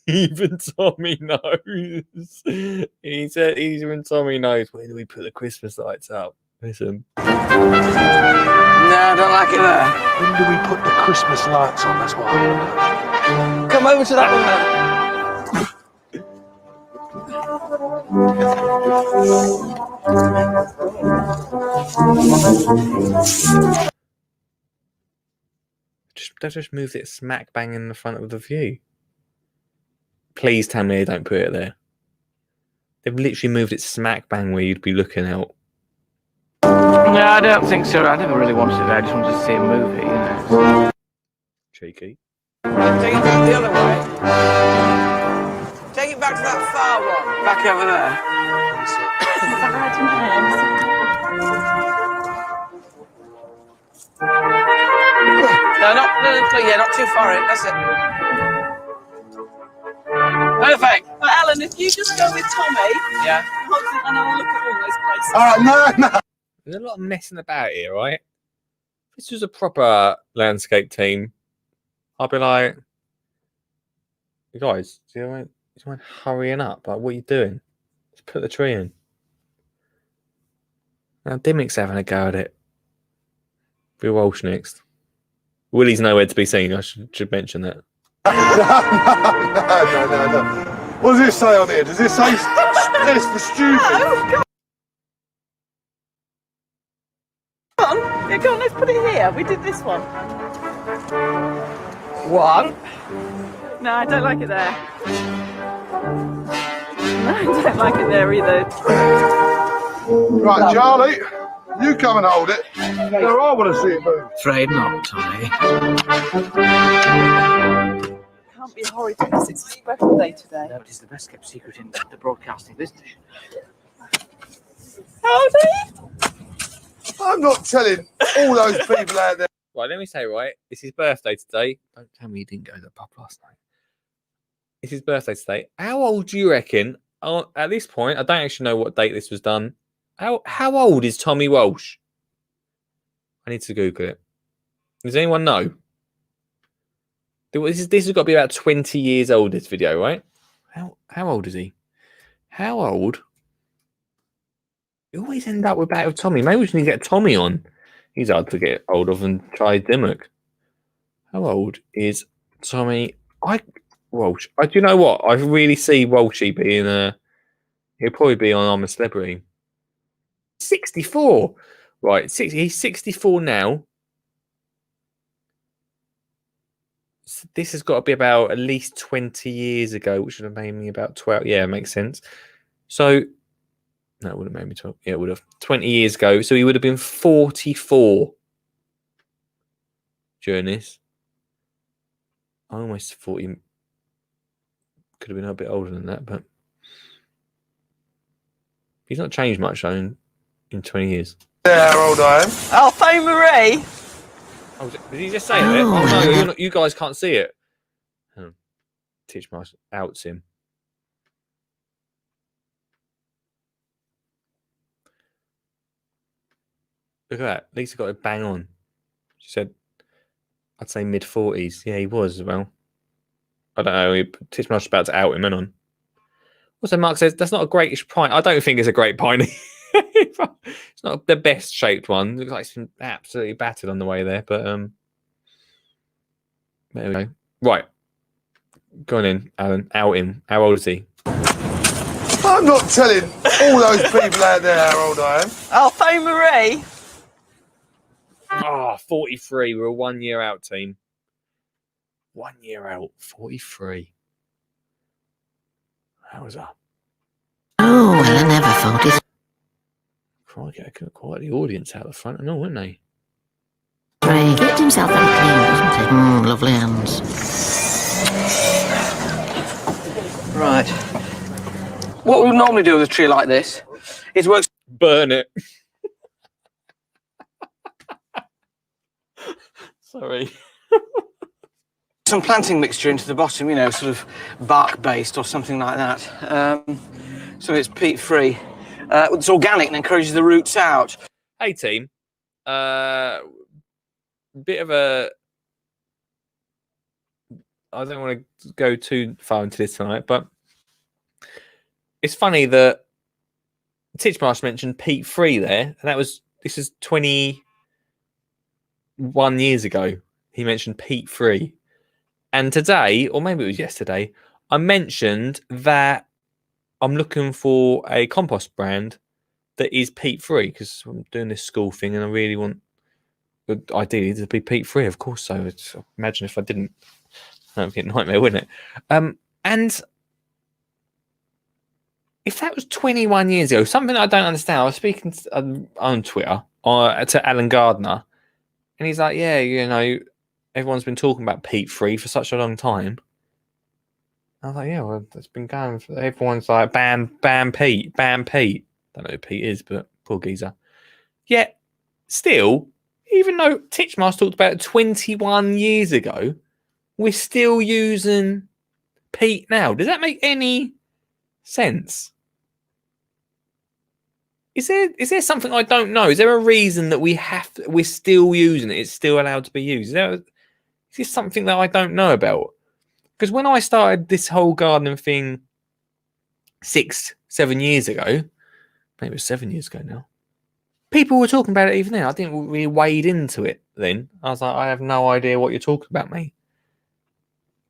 Even Tommy knows. He said even Tommy knows. When do we put the Christmas lights up? Listen. No, I don't like it there. When do we put the Christmas lights on? That's what I want to know. Come over to that one now. They've just moved it smack bang in the front of the view. Please tell me they don't put it there. They've literally moved it smack bang where you'd be looking out. No, I don't think so. I never really wanted it there. I just wanted to see a movie, you know. Cheeky. Take it back the other way. Take it back to that far one. Back over there. No, not too far in. That's it. Perfect. But Alan, if you just go with Tommy, yeah, and I'll look at all those places. All right, no. There's a lot of messing about here, right? If this was a proper landscape team, I'd be like, you guys, do you mind hurrying up? Like, what are you doing? Just put the tree in. Now Dimmick's having a go at it. Bill Walsh next. Willie's nowhere to be seen. I should mention that. No. What does this say on here? Does this say S for stupid? Go on, let's put it here. We did this one. One. No, I don't like it there. No, I don't like it there either. Right, Charlie, you come and hold it. No, I want to see it move. Afraid not, Tommy. Can't be horrid because it's his birthday today. No, it is the best kept secret in the broadcasting business. How old are you? I'm not telling all those people out there. Right, let me say, right, it's his birthday today. Don't tell me he didn't go to the pub last night. It's his birthday today. How old do you reckon? At this point, I don't actually know what date this was done. How old is Tommy Walsh? I need to Google it. Does anyone know? This has got to be about 20 years old, this video, right? How old is he? How old? You always end up with Battle of Tommy. Maybe we should get Tommy on. He's hard to get hold of and try Dimmock. How old is Tommy Walsh? Do you know what? I really see Walshy being he'll probably be on I'm a Celebrity. 64. Right, he's 64 now. So this has got to be about at least 20 years ago, which would have made me about 12. Yeah, it makes sense. So, no, it would have made me 12. Yeah, it would have. 20 years ago. So he would have been 44 during this. Almost 40. Could have been a bit older than that, but he's not changed much though in 20 years. Yeah, how old I am. Alpha Marie. Oh, did he just say it? Oh no, you're not, you guys can't see it. Teach my outs him. Look at that. Lisa got it bang on. She said, I'd say mid-40s. Yeah, he was as well. I don't know. Titchmarsh's about to out him, on. Also, Mark says, that's not a greatish pint. I don't think it's a great pint. It's not the best shaped one. Looks like it's been absolutely battered on the way there. But, there we go. Right. Go on in, Alan. Out him. How old is he? I'm not telling all those people out there how old I am. Alpha Marie. Oh, 43. We're a 1 year out team. 1 year out. 43. How was that? Oh, well, I never thought it. Crikey, I got quite the audience out the front and all, weren't they? He kept himself very clean, wasn't he? Lovely hands. Right. What we would normally do with a tree like this is work. Burn it. Sorry. Some planting mixture into the bottom, sort of bark based or something like that. So it's peat free. It's organic and encourages the roots out. Hey team, bit of a. I don't want to go too far into this tonight, but it's funny that Titchmarsh mentioned peat free there, and this is 21 years ago. He mentioned peat free. And today, or maybe it was yesterday, I mentioned that I'm looking for a compost brand that is peat free because I'm doing this school thing and I really want, ideally, to be peat free. Of course, so imagine if I didn't, that'd be a nightmare, wouldn't it? And if that was 21 years ago, something I don't understand. I was speaking on Twitter to Alan Gardner, and he's like, "Yeah, everyone's been talking about peat free for such a long time." I was like, yeah, well, it's been going for everyone's like ban peat. Don't know who Pete is, but poor geezer. Yet, still, even though Titchmarsh talked about it 21 years ago, we're still using peat now. Does that make any sense? Is there something I don't know? Is there a reason that we're still using it? It's still allowed to be used? Is this something that I don't know about? Because when I started this whole gardening thing 6-7 years ago, maybe it was 7 years ago now. people were talking about it even then. I didn't really wade into it then. I was like, I have no idea what you're talking about, mate.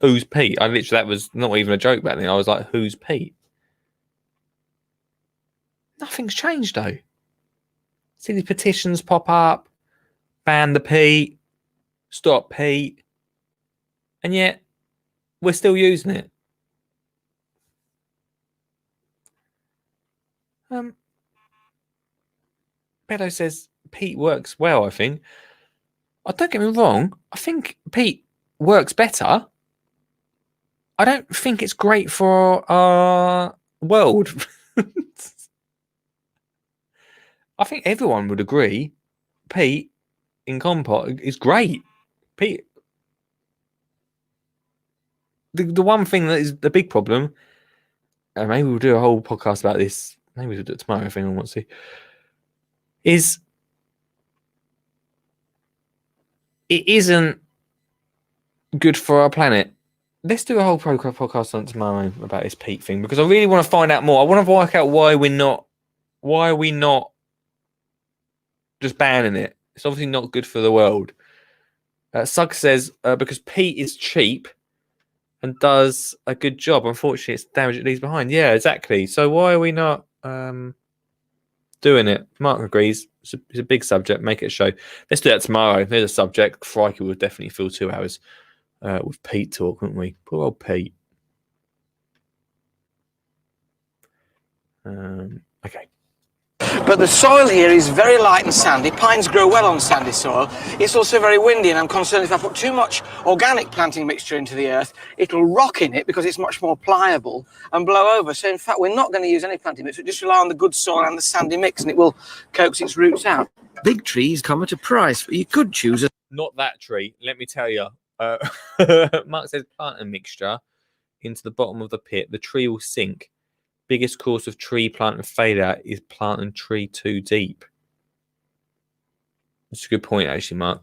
Who's Pete? That was not even a joke back then. I was like, who's Pete? Nothing's changed though. See the petitions pop up, ban the Pete, stop Pete, and yet we're still using it. Beto says Pete works well, I think. Don't get me wrong, I think Pete works better. I don't think it's great for our world. I think everyone would agree Pete in Compot is great. Pete. The one thing that is the big problem, and maybe we'll do a whole podcast about this, maybe we'll do it tomorrow if anyone wants to, is it isn't good for our planet. Let's do a whole podcast on tomorrow about this Pete thing, because I really want to find out more. I want to work out why are we not just banning it. It's obviously not good for the world. Sugg says, because Pete is cheap and does a good job. Unfortunately, it's damage it leaves behind. Yeah, exactly. So why are we not doing it? Mark agrees. It's a big subject. Make it a show. Let's do that tomorrow. There's a subject. Crikey, we'll definitely fill 2 hours with Pete talk, wouldn't we? Poor old Pete. Okay. But the soil here is very light and sandy. Pines grow well on sandy soil. It's also very windy, and I'm concerned if I put too much organic planting mixture into the earth, it'll rock in it because it's much more pliable and blow over. So in fact, we're not going to use any planting mixture. Just rely on the good soil and the sandy mix, and it will coax its roots out. Big trees come at a price, but you could choose a... Not that tree, let me tell you. Mark says plant a mixture into the bottom of the pit. The tree will sink. Biggest cause of tree plant failure is planting tree too deep. That's a good point, actually, Mark.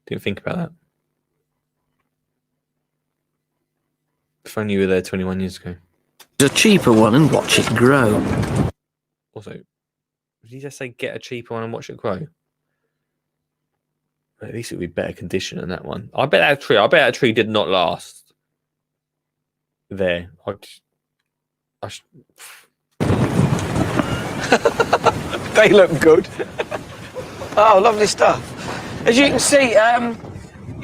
Didn't think about that. If only you were there 21 years ago. A cheaper one and watch it grow. Also, did you just say get a cheaper one and watch it grow? At least it would be better condition than that one. I bet that tree did not last there. They look good. Oh, lovely stuff. As you can see,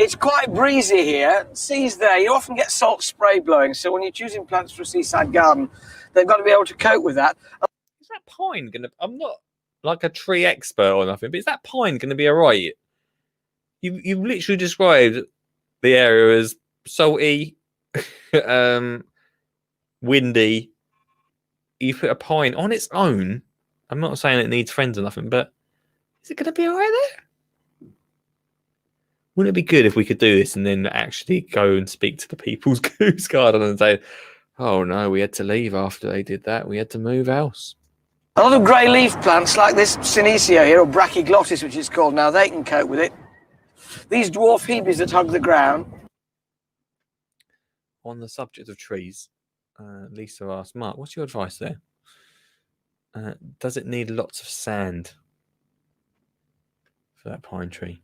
it's quite breezy here. Seas there. You often get salt spray blowing, so when you're choosing plants for a seaside garden, they've got to be able to cope with that. Is that pine gonna? I'm not like a tree expert or nothing, but is that pine gonna be alright? You've literally described the area as salty, windy. You put a pine on its own. I'm not saying it needs friends or nothing, but is it going to be all right there? Wouldn't it be good if we could do this and then actually go and speak to the people's goose garden and say, oh no, we had to leave after they did that. We had to move house. A lot of grey leaf plants like this Senecio here, or Brachyglottis, which it's called now, they can cope with it. These dwarf hebes that hug the ground. On the subject of trees, Lisa asked, Mark, what's your advice there? Does it need lots of sand for that pine tree?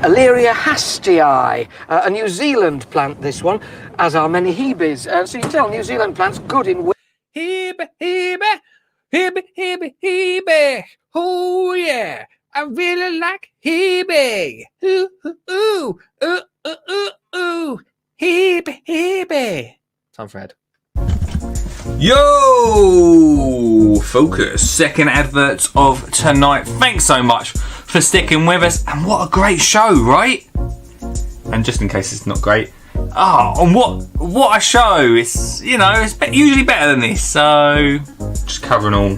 Aleria hastii, a New Zealand plant, this one, as are many hebes. So you tell New Zealand plants good in... Hebe, hebe, hebe, hebe, hebe. Oh yeah, I really like hebe. Ooh, ooh, ooh, ooh, ooh, ooh. Hebe, hebe. Time for ad. Yo, focus. Second advert of tonight. Thanks so much for sticking with us, and what a great show, right? And just in case it's not great, and what a show! It's, you know, it's usually better than this. So just covering all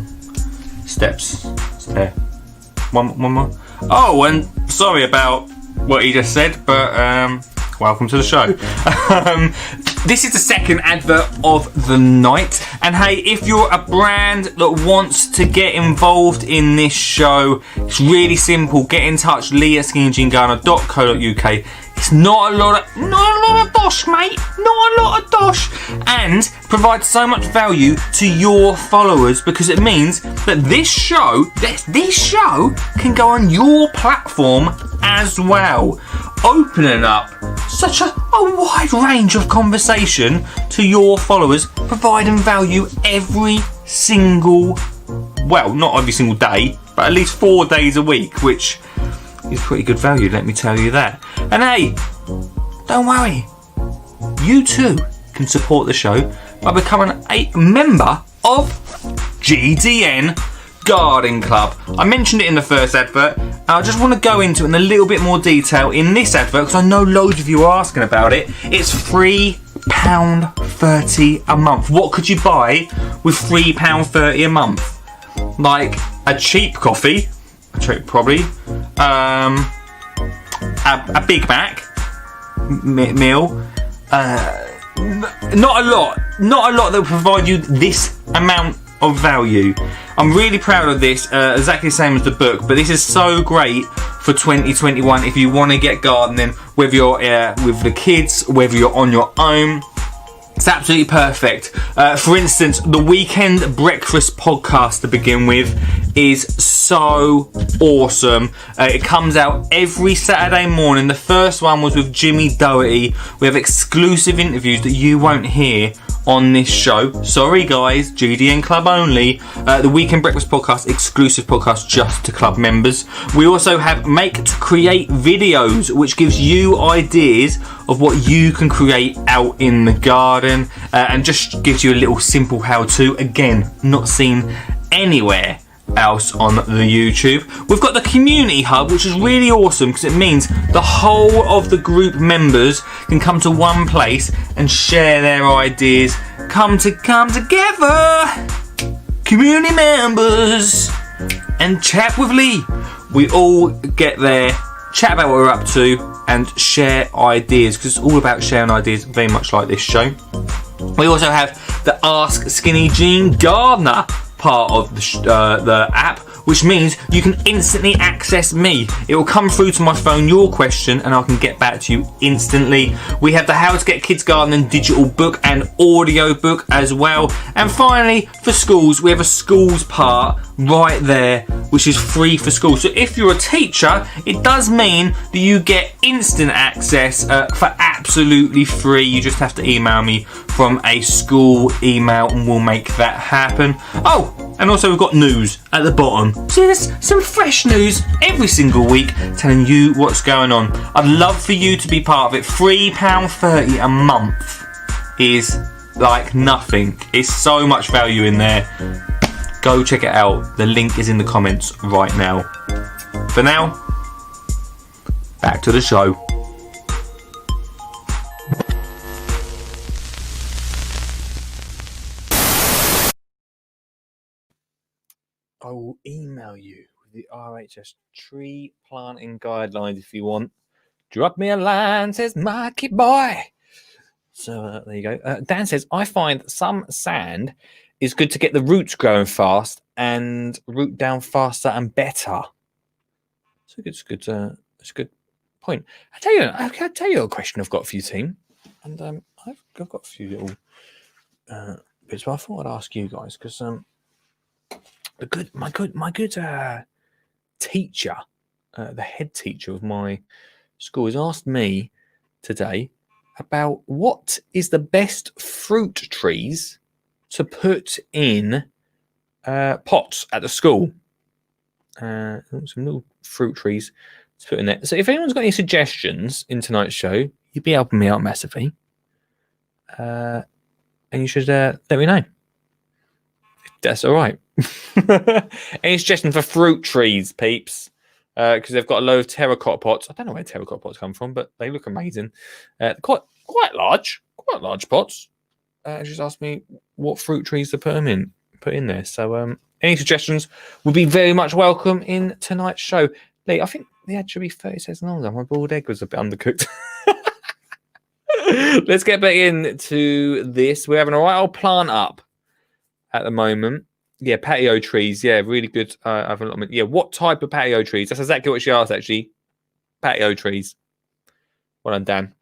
steps there. One more. Oh, and sorry about what he just said, but welcome to the show. This is the second advert of the night, and hey, if you're a brand that wants to get involved in this show, it's really simple. Get in touch, lee@skinnyjeangarner.co.uk. It's not a lot of dosh, mate. Not a lot of dosh, and provides so much value to your followers because it means that this show can go on your platform as well, opening up such a wide range of conversation to your followers, providing value every single, well, not every single day, but at least 4 days a week, which is pretty good value, let me tell you that. And hey, don't worry, you too can support the show by becoming a member of GDN Garden Club. I mentioned it in the first advert, and I just want to go into it in a little bit more detail in this advert because I know loads of you are asking about it. It's £3.30 a month. What could you buy with £3.30 a month? Like a cheap coffee, probably, a Big Mac meal. Not a lot that will provide you this amount of value. I'm really proud of this, exactly the same as the book, but this is so great for 2021 if you want to get gardening, whether you're with the kids, whether you're on your own. It's absolutely perfect. For instance, the Weekend Breakfast podcast to begin with is so awesome. It comes out every Saturday morning. The first one was with Jimmy Doherty. We have exclusive interviews that you won't hear on this show. Sorry guys, GDN Club only. The Weekend Breakfast podcast, exclusive podcast just to club members. We also have Make to Create videos, which gives you ideas of what you can create out in the garden, and just gives you a little simple how-to, again, not seen anywhere else on the YouTube. We've got the community hub, which is really awesome because it means the whole of the group members can come to one place and share their ideas, come together, community members, and chat with Lee. We all get there, chat about what we're up to, and share ideas because it's all about sharing ideas, very much like this show. We also have the Ask Skinny Jean Gardener part of the app, which means you can instantly access me. It will come through to my phone, your question, and I can get back to you instantly. We have the How to Get Kids Gardening digital book and audio book as well. And finally, for schools, we have a schools part right there, which is free for schools. So if you're a teacher, it does mean that you get instant access for absolutely free. You just have to email me from a school email and we'll make that happen. Oh, and also we've got news at the bottom. So there's some fresh news every single week telling you what's going on. I'd love for you to be part of it. £3.30 a month is like nothing. It's so much value in there. Go check it out. The link is in the comments right now. For now, back to the show. I will email you with the RHS tree planting guidelines if you want. Drop me a line, says Marky Boy. So there you go. Dan says, I find some sand is good to get the roots growing fast and root down faster and better. So it's good. It's a good point. I tell you a question I've got for you, team, and I've got a few little bits. But I thought I'd ask you guys because my good teacher, the head teacher of my school, has asked me today about what is the best fruit trees to put in pots at the school. Some little fruit trees to put in there. So if anyone's got any suggestions in tonight's show, you'd be helping me out massively. And you should let me know. If that's all right. Any suggestions for fruit trees, peeps? Because they've got a load of terracotta pots. I don't know where terracotta pots come from, but they look amazing. Quite large pots. Just asked me what fruit trees to put in there. So any suggestions would be very much welcome in tonight's show. Lee, I think the ad should be 30 seconds longer. My boiled egg was a bit undercooked. Let's get back into this. We're having a right old plant up at the moment. Yeah, patio trees. Yeah, really good. What type of patio trees? That's exactly what she asked, actually. Patio trees. Well done, Dan.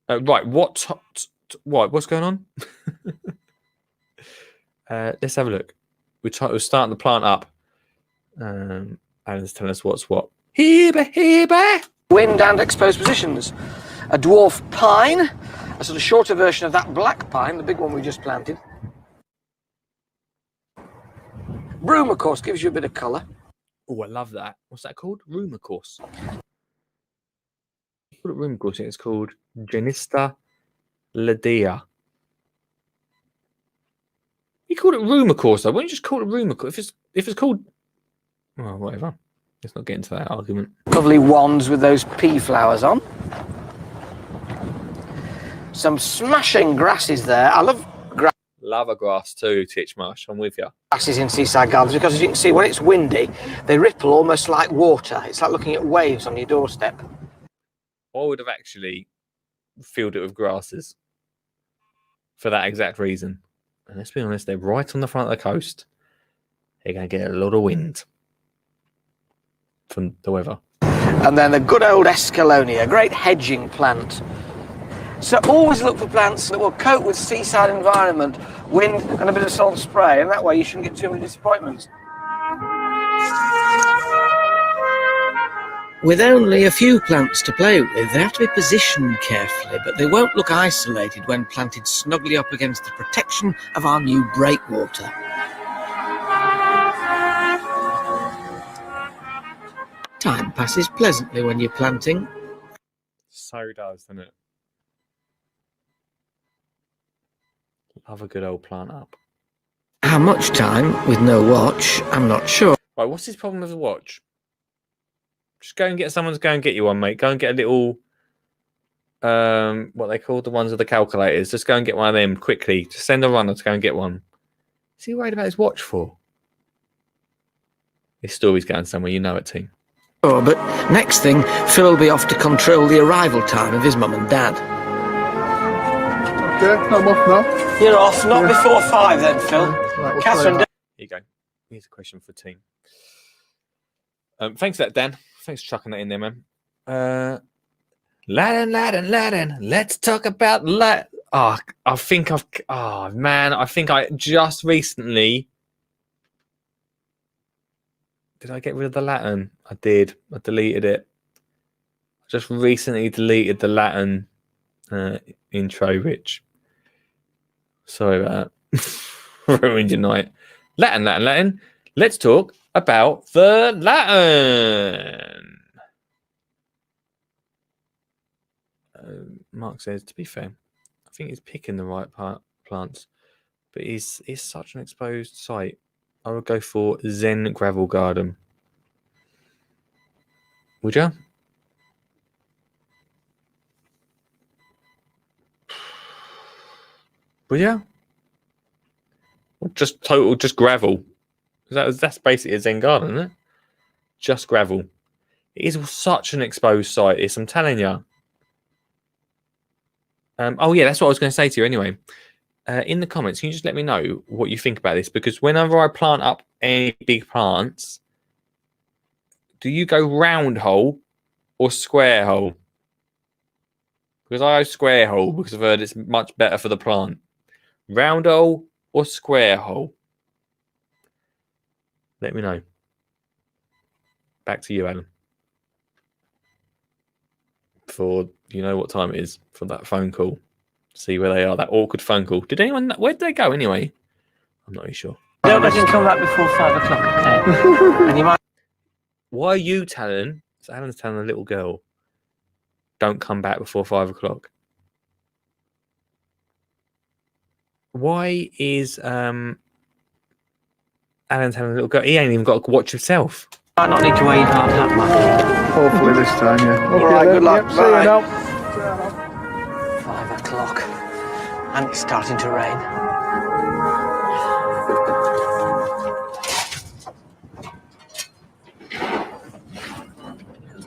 Right, what's going on? Let's have a look. We're starting the plant up. Alan's telling us what's what. Here. Wind and exposed positions. A dwarf pine, a sort of shorter version of that black pine, the big one we just planted. Broom, of course, gives you a bit of colour. Oh, I love that. What's that called? Rumour course. Rumour course. It's called Genista Ladea. You called it rumour course, though. Why don't you just call it rumour course? If it's called, well, whatever. Let's not get into that argument. Lovely wands with those pea flowers on. Some smashing grasses there. I love Lava grass too, Titchmarsh. I'm with you. grasses in seaside gardens because, as you can see, when it's windy, they ripple almost like water. It's like looking at waves on your doorstep. I would have actually filled it with grasses for that exact reason. And let's be honest, they're right on the front of the coast. They're going to get a lot of wind from the weather. And then the good old Escalonia, a great hedging plant. So always look for plants that will cope with seaside environment, wind and a bit of salt spray, and that way you shouldn't get too many disappointments. With only a few plants to play with, they have to be positioned carefully, but they won't look isolated when planted snugly up against the protection of our new breakwater. Time passes pleasantly when you're planting. So does, doesn't it? Love a good old plant up. How much time with no watch, I'm not sure. Right, what's his problem with the watch? Just go and get someone to go and get you one, mate. Go and get a little, what they call the ones with the calculators. Just go and get one of them quickly. Just send a runner to go and get one. Is he worried about his watch for? His story's going somewhere, you know it, team. Oh, but next thing, Phil will be off to control the arrival time of his mum and dad. Okay, I'm off now. You're off, not before 5 then, Phil. Right, Catherine, Here you go. Here's a question for the team. Thanks for that, Dan. Thanks for chucking that in there, man. Latin. Let's talk about Latin. I think I just recently. Did I get rid of the Latin? I did. I deleted it. I just recently deleted the Latin intro, Rich. Sorry about that. Ruined your night. Latin. Let's talk about the Latin. Mark says, to be fair, I think he's picking the right plants, but it's such an exposed site. I would go for Zen Gravel Garden. Would you? Would you? Just gravel. That's basically a Zen garden, isn't it? Just gravel. It is such an exposed site. I'm telling you. Oh yeah, that's what I was going to say to you anyway. In the comments, can you just let me know what you think about this? Because whenever I plant up any big plants, do you go round hole or square hole? Because I go square hole because I've heard it's much better for the plant. Round hole or square hole? Let me know. Back to you, Alan. For you know what time it is for that phone call. See where they are. That awkward phone call. Did anyone? Where did they go anyway? I'm not really sure. don't let him come back before 5 o'clock, okay? And you might. Why are you telling? So Alan's telling a little girl, don't come back before 5 o'clock. Why is Alan telling a little girl? He ain't even got to watch himself. Might not need to wear your hard hat, Mark. Hopefully this time, yeah. All right, good luck. Yep, see you Bye. now. 5 o'clock, and it's starting to rain.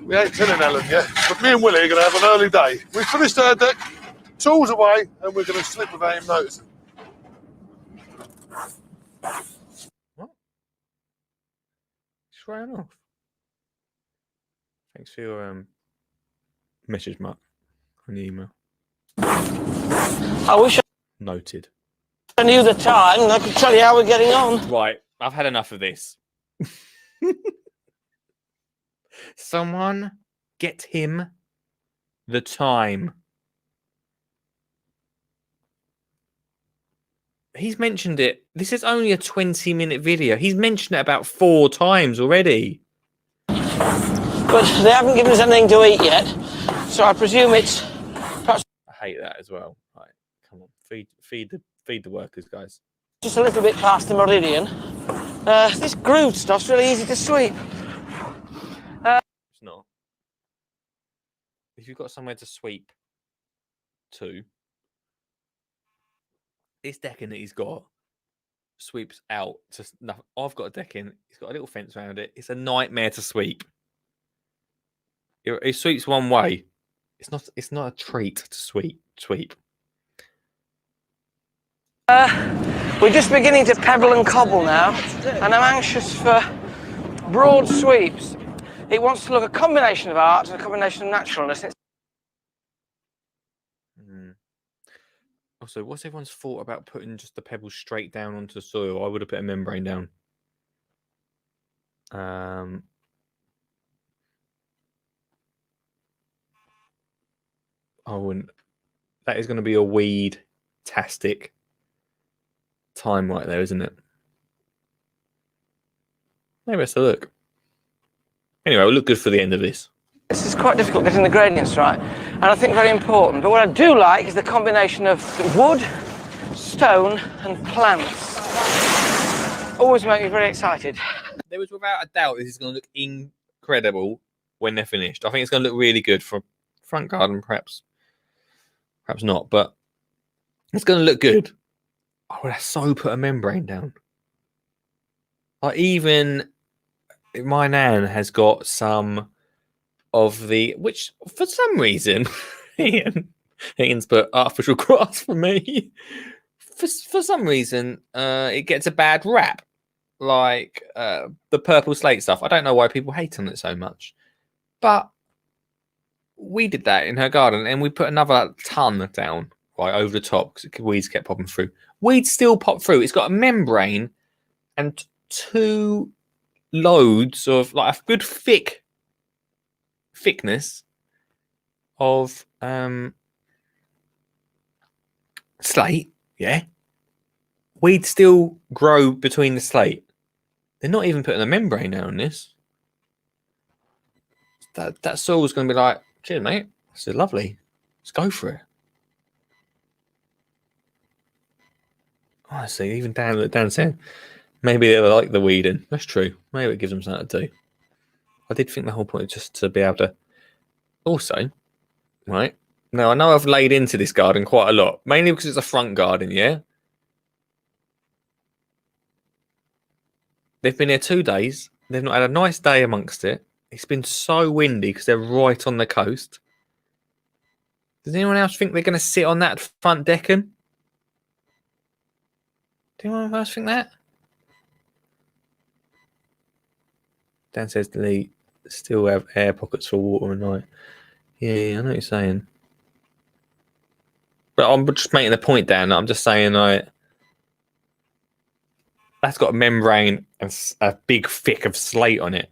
We ain't telling Alan yet, but me and Willie are going to have an early day. We finished our deck, tools away, and we're going to slip without him noticing. What? Just ran off. Thanks for your message, Mark. on the email. I wish Noted. I knew the time and I could tell you how we're getting on. Right, I've had enough of this. Someone get him the time. He's mentioned it. This is only a 20-minute video. He's mentioned it about 4 times already. But they haven't given us anything to eat yet, so I presume it's perhaps I hate that as well. Right, come on, feed the workers, guys. just a little bit past the meridian. This grooved stuff's really easy to sweep. It's not. If you've got somewhere to sweep to, this decking that he's got sweeps out to nothing. I've got a decking. It's got a little fence around it. It's a nightmare to sweep. It sweeps one way. It's not a treat to sweep. We're just beginning to pebble and cobble now, and I'm anxious for broad sweeps. It wants to look a combination of art and a combination of naturalness. Also, what's everyone's thought about putting just the pebbles straight down onto the soil? I would have put a membrane down. I wouldn't. That is going to be a weed-tastic time right there, isn't it? Maybe let's have a look. Anyway, it'll look good for the end of this. This is quite difficult getting the gradients right, and I think very important. But what I do like is the combination of wood, stone, and plants. Always make me very excited. There was without a doubt this is going to look incredible when they're finished. I think it's going to look really good for front garden, perhaps not, but it's going to look good. I would have so put a membrane down. Like even my nan has got some of the, which for some reason Ian's put artificial grass for me. For some reason, it gets a bad rap, like the purple slate stuff. I don't know why people hate on it so much, but we did that in her garden, and we put another ton down right over the top because weeds kept popping through. Weeds still pop through. It's got a membrane and 2 loads of like a good thickness of slate. Yeah, weeds still grow between the slate. They're not even putting a membrane down on this. That soil's going to be like, cheers, mate. This is lovely. Let's go for it. Honestly, even downstairs, maybe they like the weeding. That's true. Maybe it gives them something to do. I did think the whole point is just to be able to. Also, right now, I know I've laid into this garden quite a lot, mainly because it's a front garden. Yeah, they've been here 2 days. They've not had a nice day amongst it. It's been so windy because they're right on the coast. Does anyone else think they're going to sit on that front decking? Do anyone else think that? Dan says delete. Still have air pockets for water and night. Yeah, I know what you're saying. But I'm just making the point, Dan. I'm just saying, like, that's got a membrane and a big thick of slate on it.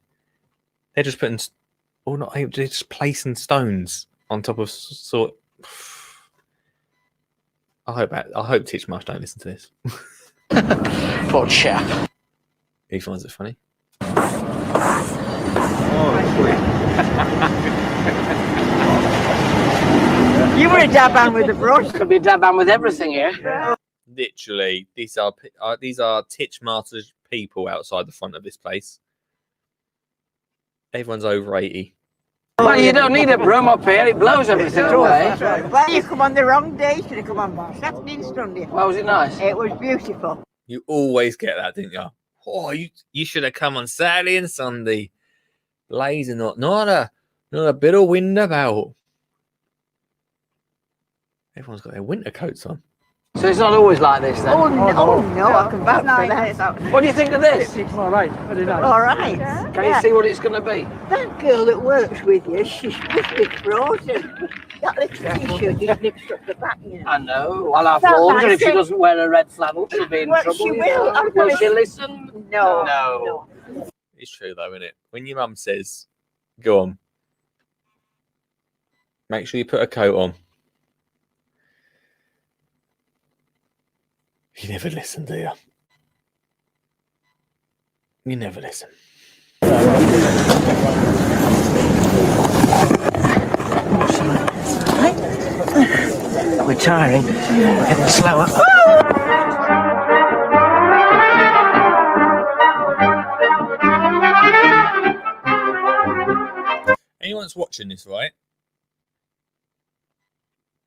They're just putting, or not, they're just placing stones on top of sort. I hope Titchmarsh don't listen to this. Poor chap. He finds it funny. You were a dab hand with the brush. Could be a dab hand with everything here. Literally, these are Titchmarsh people outside the front of this place. Everyone's over 80. Well, you don't need a broom up here. It blows everything away. Well, you come on the wrong day. You should have come on Saturday and Sunday. Well, was it nice? It was beautiful. You always get that, didn't you? Oh, you should have come on Saturday and Sunday. Blazing hot. Not a bit of wind about. Everyone's got their winter coats on. So it's not always like this then? Oh, no, I can vouch for that. What do you think of this? All right, very nice. All right. Can you see what it's going to be? That girl that works with you, she's pretty frozen. That little t-shirt just nips up the back, you know. I know. I'll have That's warned her like if she saying- doesn't wear a red flannel, she'll be in Well, trouble. she you will. know. I'm Will gonna- she listen? No. No. It's true though, isn't it? When your mum says, "Go on, make sure you put a coat on," you never listen, do you? You never listen. We're tiring. We're getting slower. Anyone's watching this, right?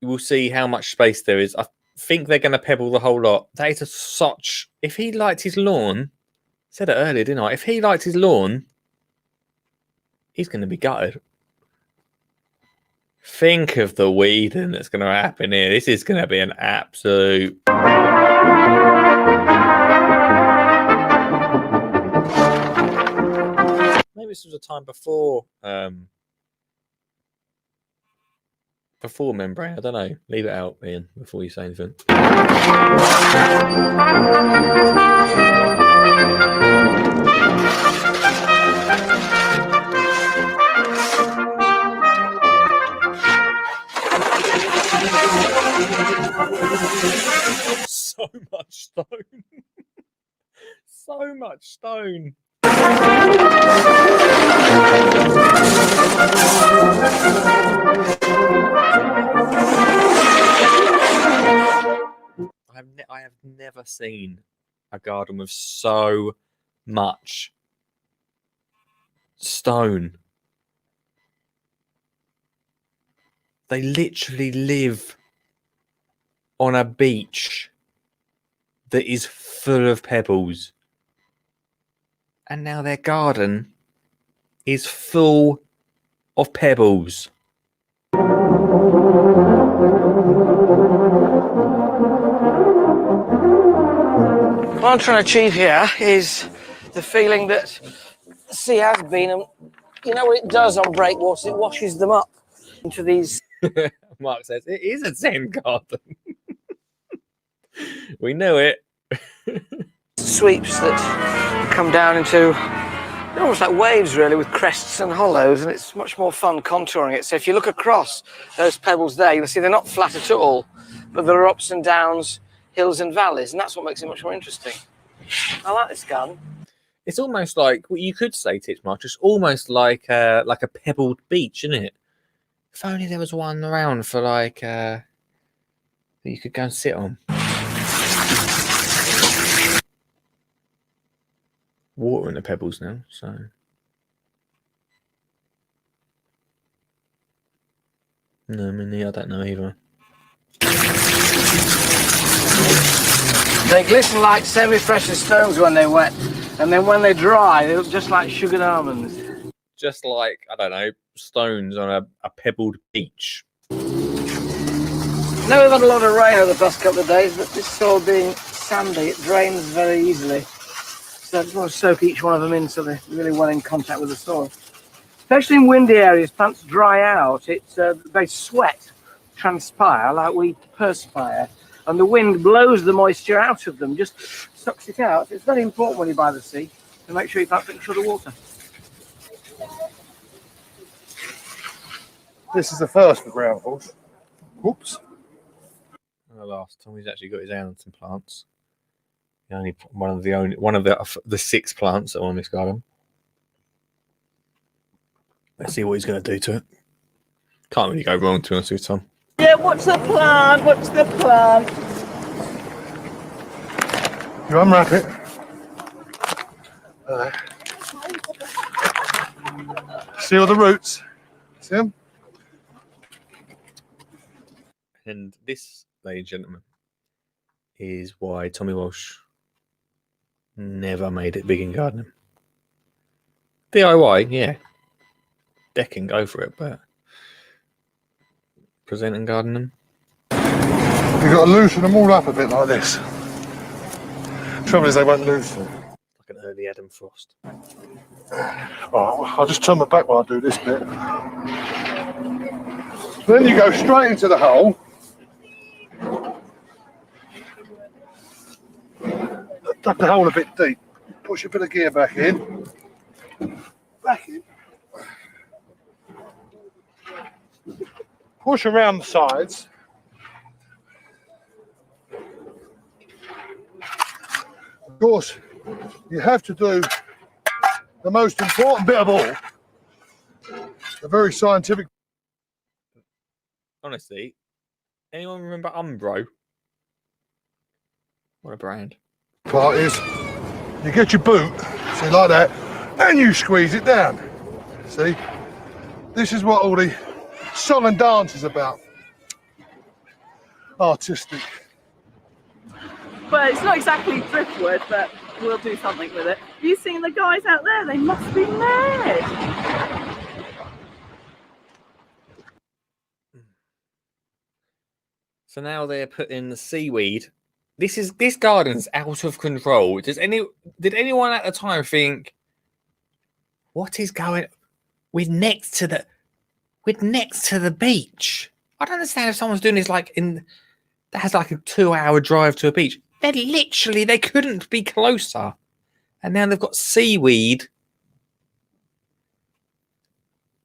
You will see how much space there is. I think they're going to pebble the whole lot. That is such. If he liked his lawn, I said it earlier, didn't I? If he liked his lawn, he's going to be gutted. Think of the weeding that's going to happen here. This is going to be an absolute. Maybe this was a time before membrane. I don't know. Leave it out, Ian, before you say anything. So much stone. So much stone. I have never seen a garden with so much stone. They literally live on a beach that is full of pebbles. And now their garden is full of pebbles. What I'm trying to achieve here is the feeling that the sea has been, and you know what it does on breakwaters? It washes them up into these. Mark says it is a Zen garden. We knew it. Sweeps that come down into almost like waves, really, with crests and hollows, and it's much more fun contouring it. So if you look across those pebbles there, you'll see they're not flat at all, but there are ups and downs, hills and valleys, and that's what makes it much more interesting. I like this garden. It's almost like what you could say, Titchmarsh. It's almost like a pebbled beach, isn't it? If only there was one around for that you could go and sit on. Water in the pebbles now, so. No, I don't know either. They glisten like semi-precious stones when they're wet, and then when they dry, they look just like sugared almonds. Just like, I don't know, stones on a pebbled beach. Now we've had a lot of rain over the past couple of days, but this soil being sandy, it drains very easily. So I just want to soak each one of them in so they're really well in contact with the soil. Especially in windy areas, plants dry out. They sweat, transpire like we perspire, and the wind blows the moisture out of them, just sucks it out. It's very important when you're by the sea to make sure you can't drink sugar water. This is the first for groundhogs. Whoops. The last time he's actually got his hand on some plants. One of the 6 plants that are on this garden. Let's see what he's going to do to it. Can't really go wrong, to be honest with you, Tom. Yeah, what's the plan? What's the plan? You unwrap it. See all the roots? See them? And this, ladies and gentlemen, is why Tommy Walsh never made it big in gardening. DIY, yeah. Decking, go for it, but presenting gardening. You've got to loosen them all up a bit like this. Trouble is they won't loosen. Like an early Adam Frost. Right, I'll just turn my back while I do this bit. Then you go straight into the hole. Dug the hole a bit deep. Push a bit of gear back in. Back in. Push around the sides. Of course, you have to do the most important bit of all, the very scientific. Honestly, anyone remember Umbro? What a brand. Part is you get your boot, see, like that, and you squeeze it down. See, this is what all the song and dance is about. Artistic. Well, it's not exactly driftwood, but we'll do something with it. You seen the guys out there? They must be mad. So now they're putting the seaweed. This garden's out of control. Did anyone at the time think, what is going? We're next to the beach. I don't understand if someone's doing this that has like a 2-hour drive to a beach. They couldn't be closer. And now they've got seaweed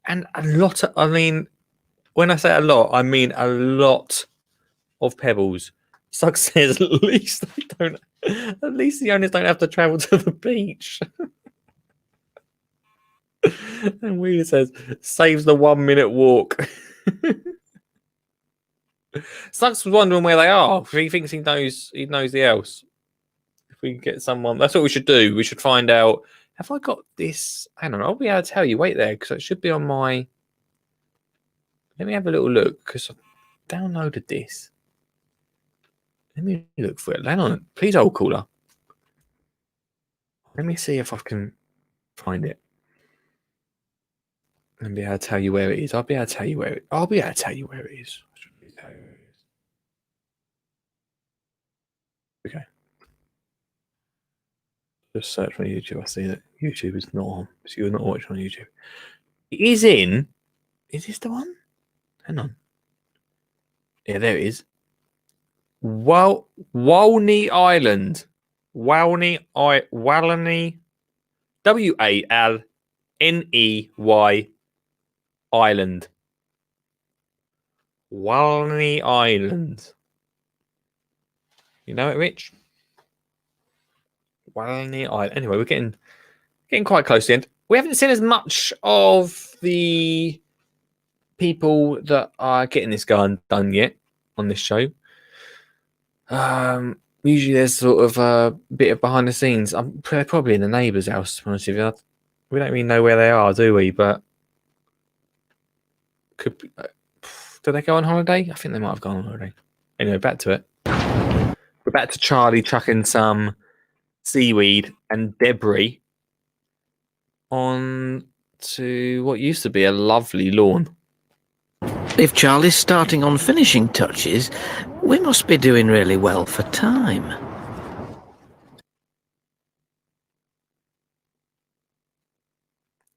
and a lot of, when I say a lot, I mean a lot of pebbles. Sugg says at least the owners don't have to travel to the beach. And Wheeler says saves the 1-minute walk. Suggs was wondering where they are. He thinks he knows the else. If we can get someone, that's what we should do. We should find out. Have I got this? Hang on, I'll be able to tell you. Wait there, because it should be on my. Let me have a little look because I've downloaded this. Let me look for it. Hang on, please, old caller. Let me see if I can find it. And be able to tell you where it is. I'll be able to tell you where it is. Okay. Just search on YouTube. I see that YouTube is not on. So you're not watching on YouTube. It is in. Is this the one? Hang on. Yeah, there it is. Walney Island. Walney. WALNEY Island. Walney Island. You know it, Rich? Walney Island. Anyway, we're getting quite close to the end. We haven't seen as much of the people that are getting this garden done yet on this show. Usually there's sort of a bit of behind the scenes. I'm probably in the neighbour's house, to be honest with you. We don't really know where they are, do we? But could be, did they go on holiday? I think they might have gone on holiday. Anyway, back to it. We're back to Charlie chucking some seaweed and debris on to what used to be a lovely lawn. If Charlie's starting on finishing touches, we must be doing really well for time.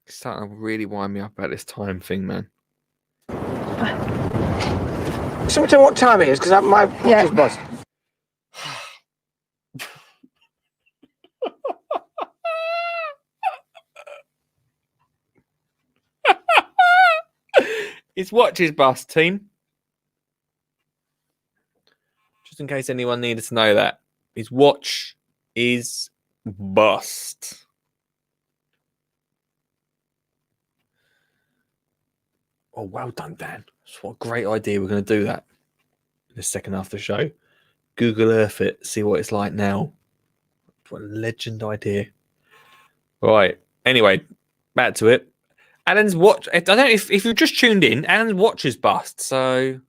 It's starting to really wind me up about this time thing, man. Somebody tell me what time it is, because my watch is buzzed. His watch is bust, team. Just in case anyone needed to know that. His watch is bust. Oh, well done, Dan. What a great idea. We're going to do that in the second half of the show. Google Earth it, see what it's like now. What a legend idea. Right. Anyway, back to it. Alan's watch. I don't know if you've just tuned in. Alan's watch is bust. So,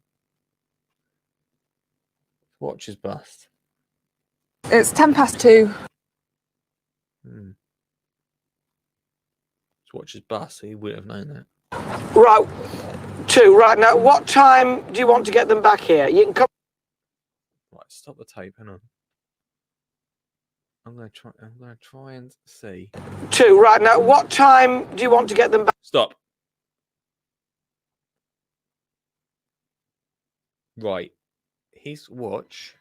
watch is bust. It's 2:10. His watch is bust. So he would have known that. Right, 2. Right now, what time do you want to get them back here? You can come. Stop the tape. Hang on. I'm gonna try and see. 2. Right, now, what time do you want to get them back? Stop. Right. His watch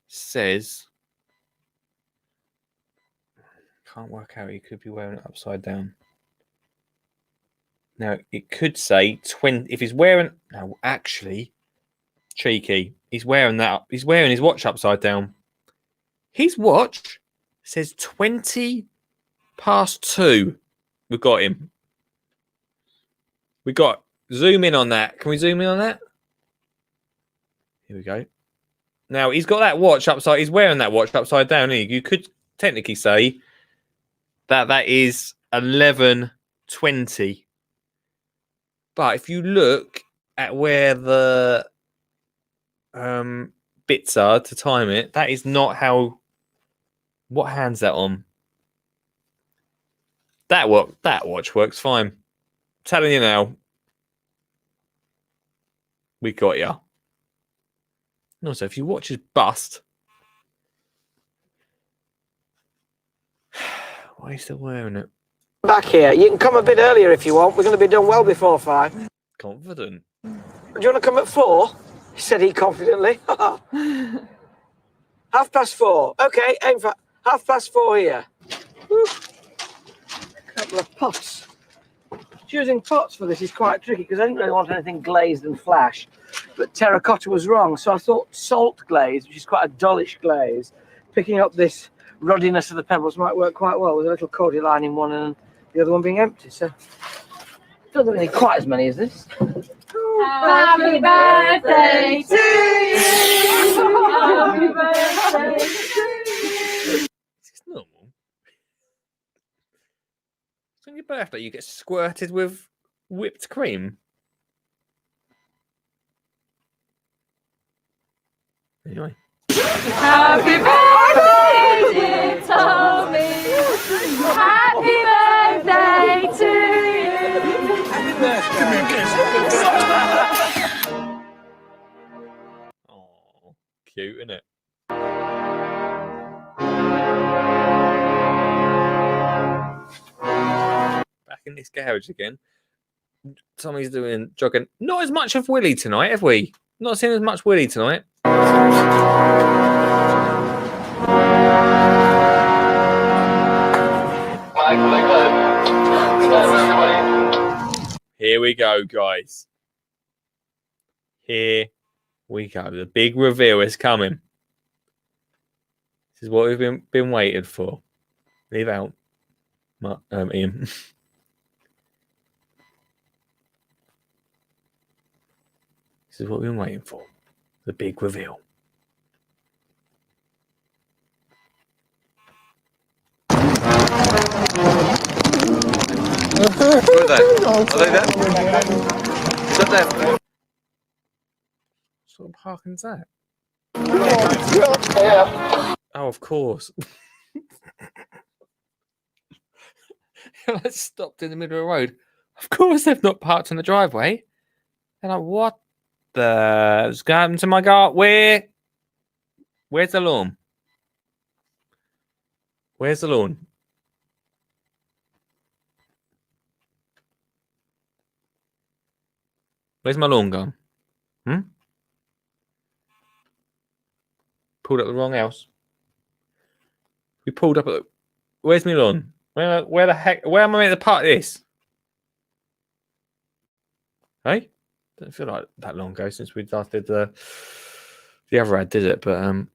says... Can't work out. He could be wearing it upside down. Now, it could say 20... If he's wearing... No, actually... Cheeky. He's wearing that. He's wearing his watch upside down. His watch says 20 past 2. We've got him. We got... Zoom in on that. Can we zoom in on that? Here we go. Now, he's got that watch upside... He's wearing that watch upside down. You could technically say that is 11:20. But if you look at where the bits are to time it, that is not how... What hand's that on? That watch works fine. I'm telling you now. We got ya. And also, if you watch his bust... Why are you still wearing it? Back here. You can come a bit earlier if you want. We're going to be done well before 5. Confident. Do you want to come at 4? Said he confidently. 4:30. Okay, aim for 4:30 here. Woo. A couple of pots. Choosing pots for this is quite tricky because I didn't really want anything glazed and flash. But terracotta was wrong, so I thought salt glaze, which is quite a dullish glaze, picking up this ruddiness of the pebbles might work quite well with a little cordyline in one and the other one being empty. So doesn't need quite as many as this. Happy birthday to you. Happy birthday to you. It's normal. So on your birthday, you get squirted with whipped cream. Anyway. Happy birthday, dear Tommy. Happy birthday to you. Give me a kiss. Oh, cute, isn't it? Back in this garage again. Tommy's doing jogging. Not as much of Willie tonight, have we? Not seen as much Willie tonight. Here we go, guys. Here we go. The big reveal is coming. This is what we've been waiting for. Leave out, Ian. This is what we've been waiting for. The big reveal. Where are they? Are they there? Is that them? What sort of parking's that? Oh, of course. I stopped in the middle of the road. Of course they've not parked on the driveway. And like, what the... happened to my car? Where's the lawn? Where's the lawn? Where's my lawn gone? Pulled up the wrong house. We pulled up at the... Where's my lawn? Where the heck... Where am I meant to park this? Hey? Doesn't feel like that long ago since we last did the other ad, did it? But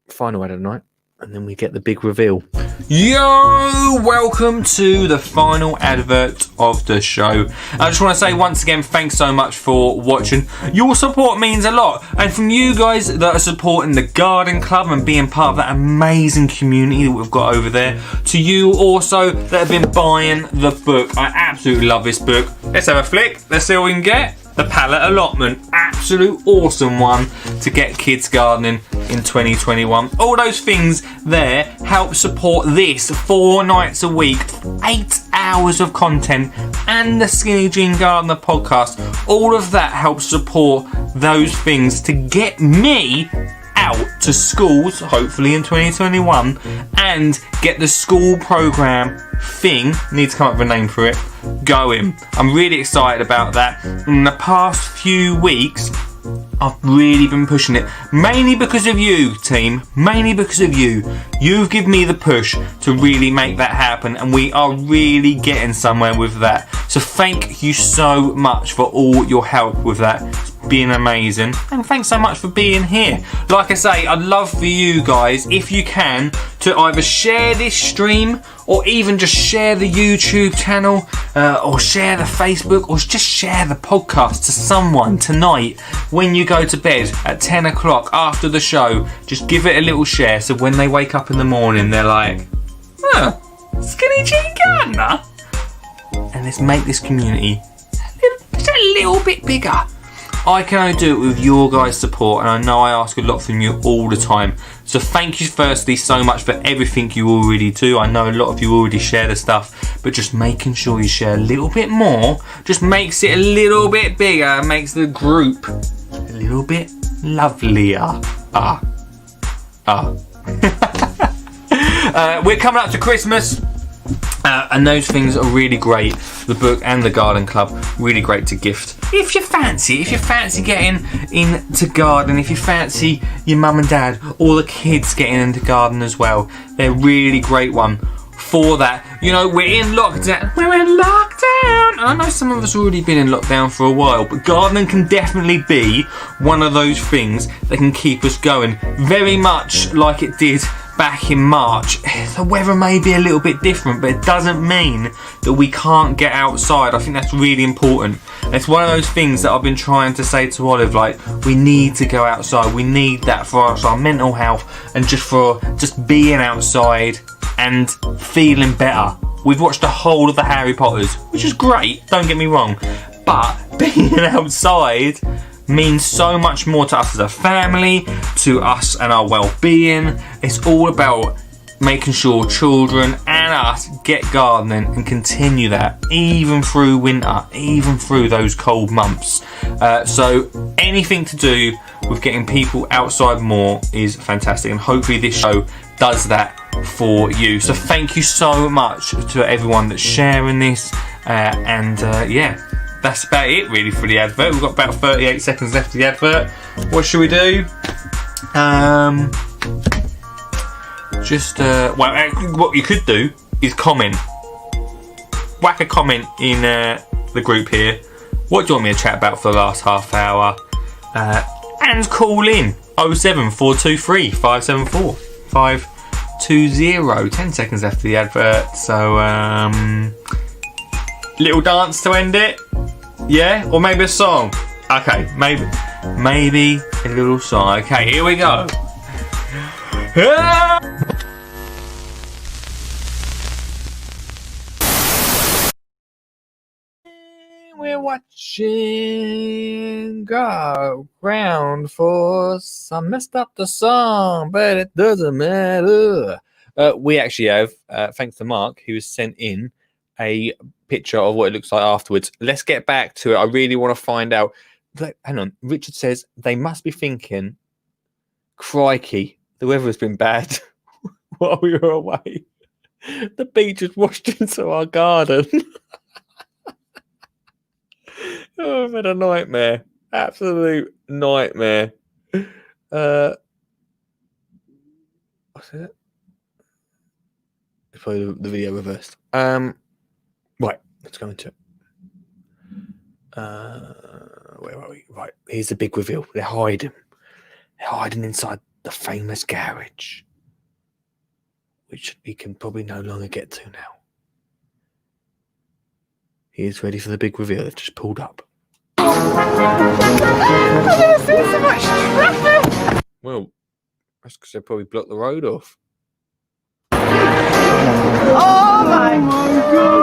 final ad of the night. And then we get the big reveal. Yo, welcome to the final advert of the show. I just want to say once again, thanks so much for watching. Your support means a lot. And from you guys that are supporting the Garden Club and being part of that amazing community that we've got over there, to you also that have been buying the book. I absolutely love this book. Let's have a flick. Let's see what we can get. the pallet allotment. Absolute awesome one to get kids gardening in 2021. All those things there help support this 4 nights a week, 8 hours of content, and the Skinny Jean Gardener podcast. All of that helps support those things to get me out to schools, hopefully in 2021, and get the school program thing, need to come up with a name for it, going. I'm really excited about that. In the past few weeks, I've really been pushing it, mainly because of you, team, mainly because of you. You've given me the push to really make that happen, and we are really getting somewhere with that. So thank you so much for all your help with that. It's been amazing, and thanks so much for being here. Like I say, I'd love for you guys, if you can, to either share this stream or even just share the YouTube channel or share the Facebook or just share the podcast to someone tonight when you go to bed at 10 o'clock after the show. Just give it a little share so when they wake up in the morning they're like, oh, Skinny Jean Gardener. And let's make this community just a little bit bigger. I can only do it with your guys' support, and I know I ask a lot from you all the time. So thank you firstly so much for everything you already do. I know a lot of you already share the stuff, but just making sure you share a little bit more just makes it a little bit bigger, makes the group a little bit lovelier. We're coming up to Christmas. And those things are really great. The book and the garden club, really great to gift. If you fancy getting into garden, if you fancy your mum and dad or the kids getting into garden as well, they're really great one for that. You know, we're in lockdown. I know some of us have already been in lockdown for a while, but gardening can definitely be one of those things that can keep us going, very much like it did back in March. The weather may be a little bit different, but it doesn't mean that we can't get outside. I think that's really important. It's one of those things that I've been trying to say to Olive, like, we need to go outside. We need that for our mental health and just being outside and feeling better. We've watched the whole of the Harry Potters, which is great, don't get me wrong, but being outside means so much more to us as a family, to us and our well-being. It's all about making sure children and us get gardening and continue that even through winter, even through those cold months. So anything to do with getting people outside more is fantastic, and hopefully this show does that for you. So thank you so much to everyone that's sharing this, yeah, that's about it really for the advert. We've got about 38 seconds left of the advert. What should we do? What you could do is comment. Whack a comment in the group here. What do you want me to chat about for the last half hour? And call in 07423 574 520. 10 seconds after the advert. So, little dance to end it. Yeah, or maybe a song. Okay, maybe a little song. Okay, here we go. We're watching go round for some messed up the song, but it doesn't matter. We actually have, thanks to Mark, who has sent in a picture of what it looks like afterwards. Let's get back to it. I really want to find out. Hang on. Richard says they must be thinking, crikey, the weather has been bad while we were away. The beach has washed into our garden. Oh, I've had a nightmare. Absolute nightmare. What's it? It's probably the video reversed. Right, let's go into it. Where are we? Right, here's the big reveal. They're hiding. They're hiding inside the famous garage, which we can probably no longer get to now. He is ready for the big reveal. They've just pulled up. I've never seen so much traffic. Well, that's because they probably blocked the road off. Oh my god!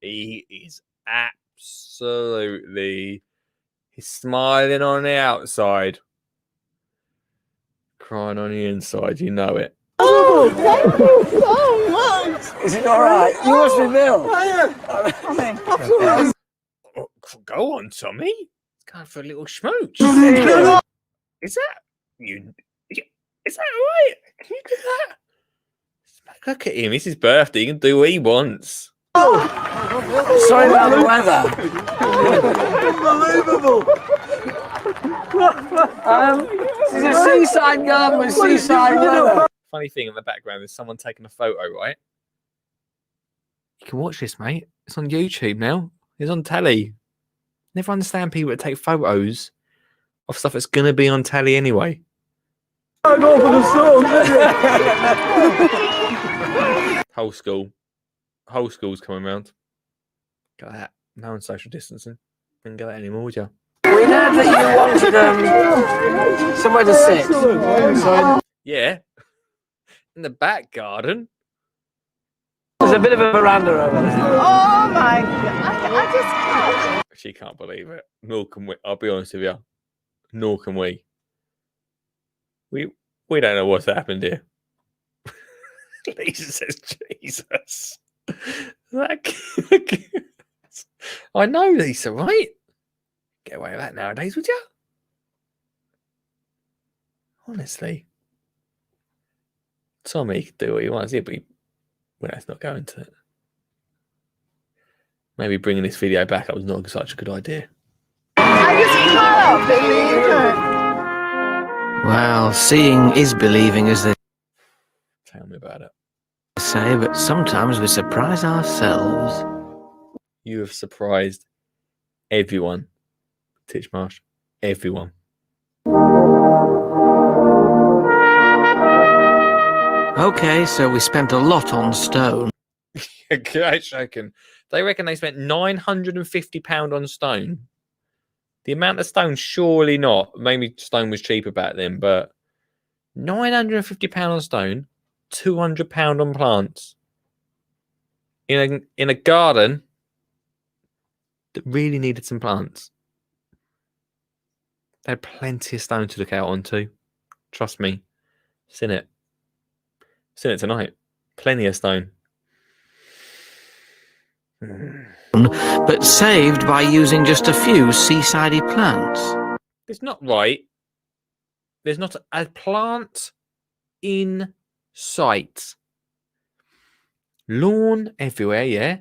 He is absolutely. He's smiling on the outside, crying on the inside. You know it. Oh, thank you so much. Is it all right? You must be Bill. Absolutely. Go on, Tommy. It's going for a little smooch. Is that you? Is that right? Can you do that? Look at him. It's his birthday. He can do what he wants. Sorry about the weather. Unbelievable. This is a seaside garden with seaside weather. Funny thing in the background, there's someone taking a photo, right? You can watch this, mate. It's on YouTube now. It's on telly. Never understand people that take photos of stuff that's going to be on telly anyway. I go for the song. Whole school's coming round. Got that. No one social distancing. Didn't get that anymore, would you? We heard that you wanted somewhere to sit. So yeah. In the back garden. There's a bit of a veranda over there. Oh my God. I just can't. She can't believe it. Nor can we. I'll be honest with you. Nor can we. We don't know what's happened here. Lisa says, Jesus. I know, Lisa, right? Get away with that nowadays, would you? Honestly. Tommy can do what he wants, but let's not go into it. Maybe bringing this video back up was not such a good idea. I just can't believe it. Well, seeing is believing, as they Tell me about it. say, but sometimes we surprise ourselves. You have surprised everyone. Titchmarsh. Everyone. Okay, so we spent a lot on stone. I reckon. They reckon they spent £950 on stone. The amount of stone, surely not. Maybe stone was cheaper back then, but £950 on stone, £200 on plants. In a garden that really needed some plants. They had plenty of stone to look out onto. Trust me. Seen it. Seen it tonight. Plenty of stone. But saved by using just a few seasidey plants. It's not right. There's not a plant in sight. Lawn everywhere, yeah.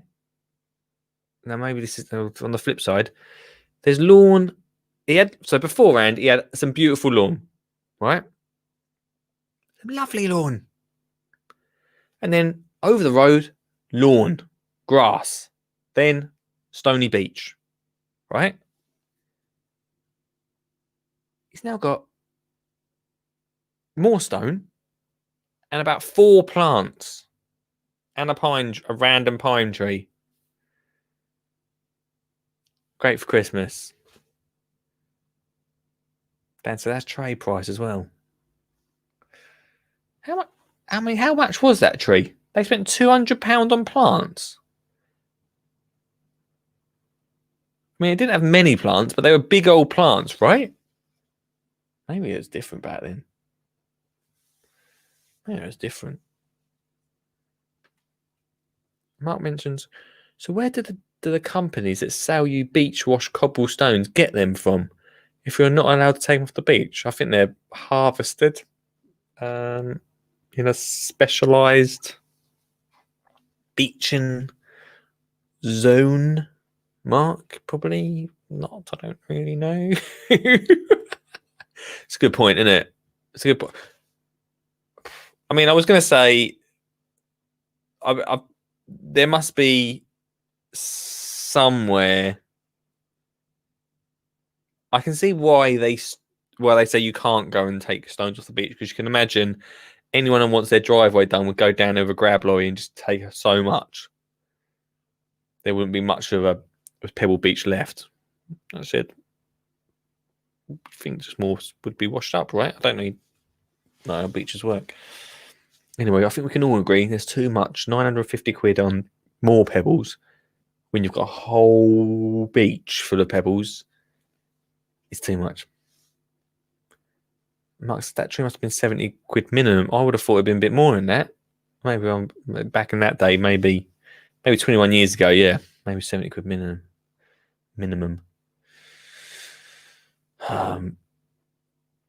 Now maybe this is on the flip side. There's lawn. So beforehand, he had some beautiful lawn, right? Some lovely lawn. And then over the road, lawn, grass, then stony beach, right? He's now got more stone and about 4 plants and a random pine tree. Great for Christmas. So that's trade price as well. How much was that tree? They spent £200 on plants. I mean, it didn't have many plants, but they were big old plants, right? Maybe it was different back then. Maybe it was different. Mark mentions, so where do the companies that sell you beach wash cobblestones get them from? If you're not allowed to take them off the beach, I think they're harvested in a specialised beaching zone. Mark, probably not. I don't really know. It's a good point, isn't it? It's a good point. I mean, I was going to say, there must be somewhere. I can see why they say you can't go and take stones off the beach, because you can imagine anyone who wants their driveway done would go down over a grab lorry and just take so much. There wouldn't be much of a Pebble Beach left. I said, I think just more would be washed up, right? I don't know how beaches work. Anyway, I think we can all agree there's too much. 950 quid on more pebbles when you've got a whole beach full of pebbles, it's too much. Mark's that tree must have been 70 quid minimum. I would have thought it'd been a bit more than that. Maybe I'm back in that day, maybe 21 years ago, yeah. Maybe 70 quid minimum. I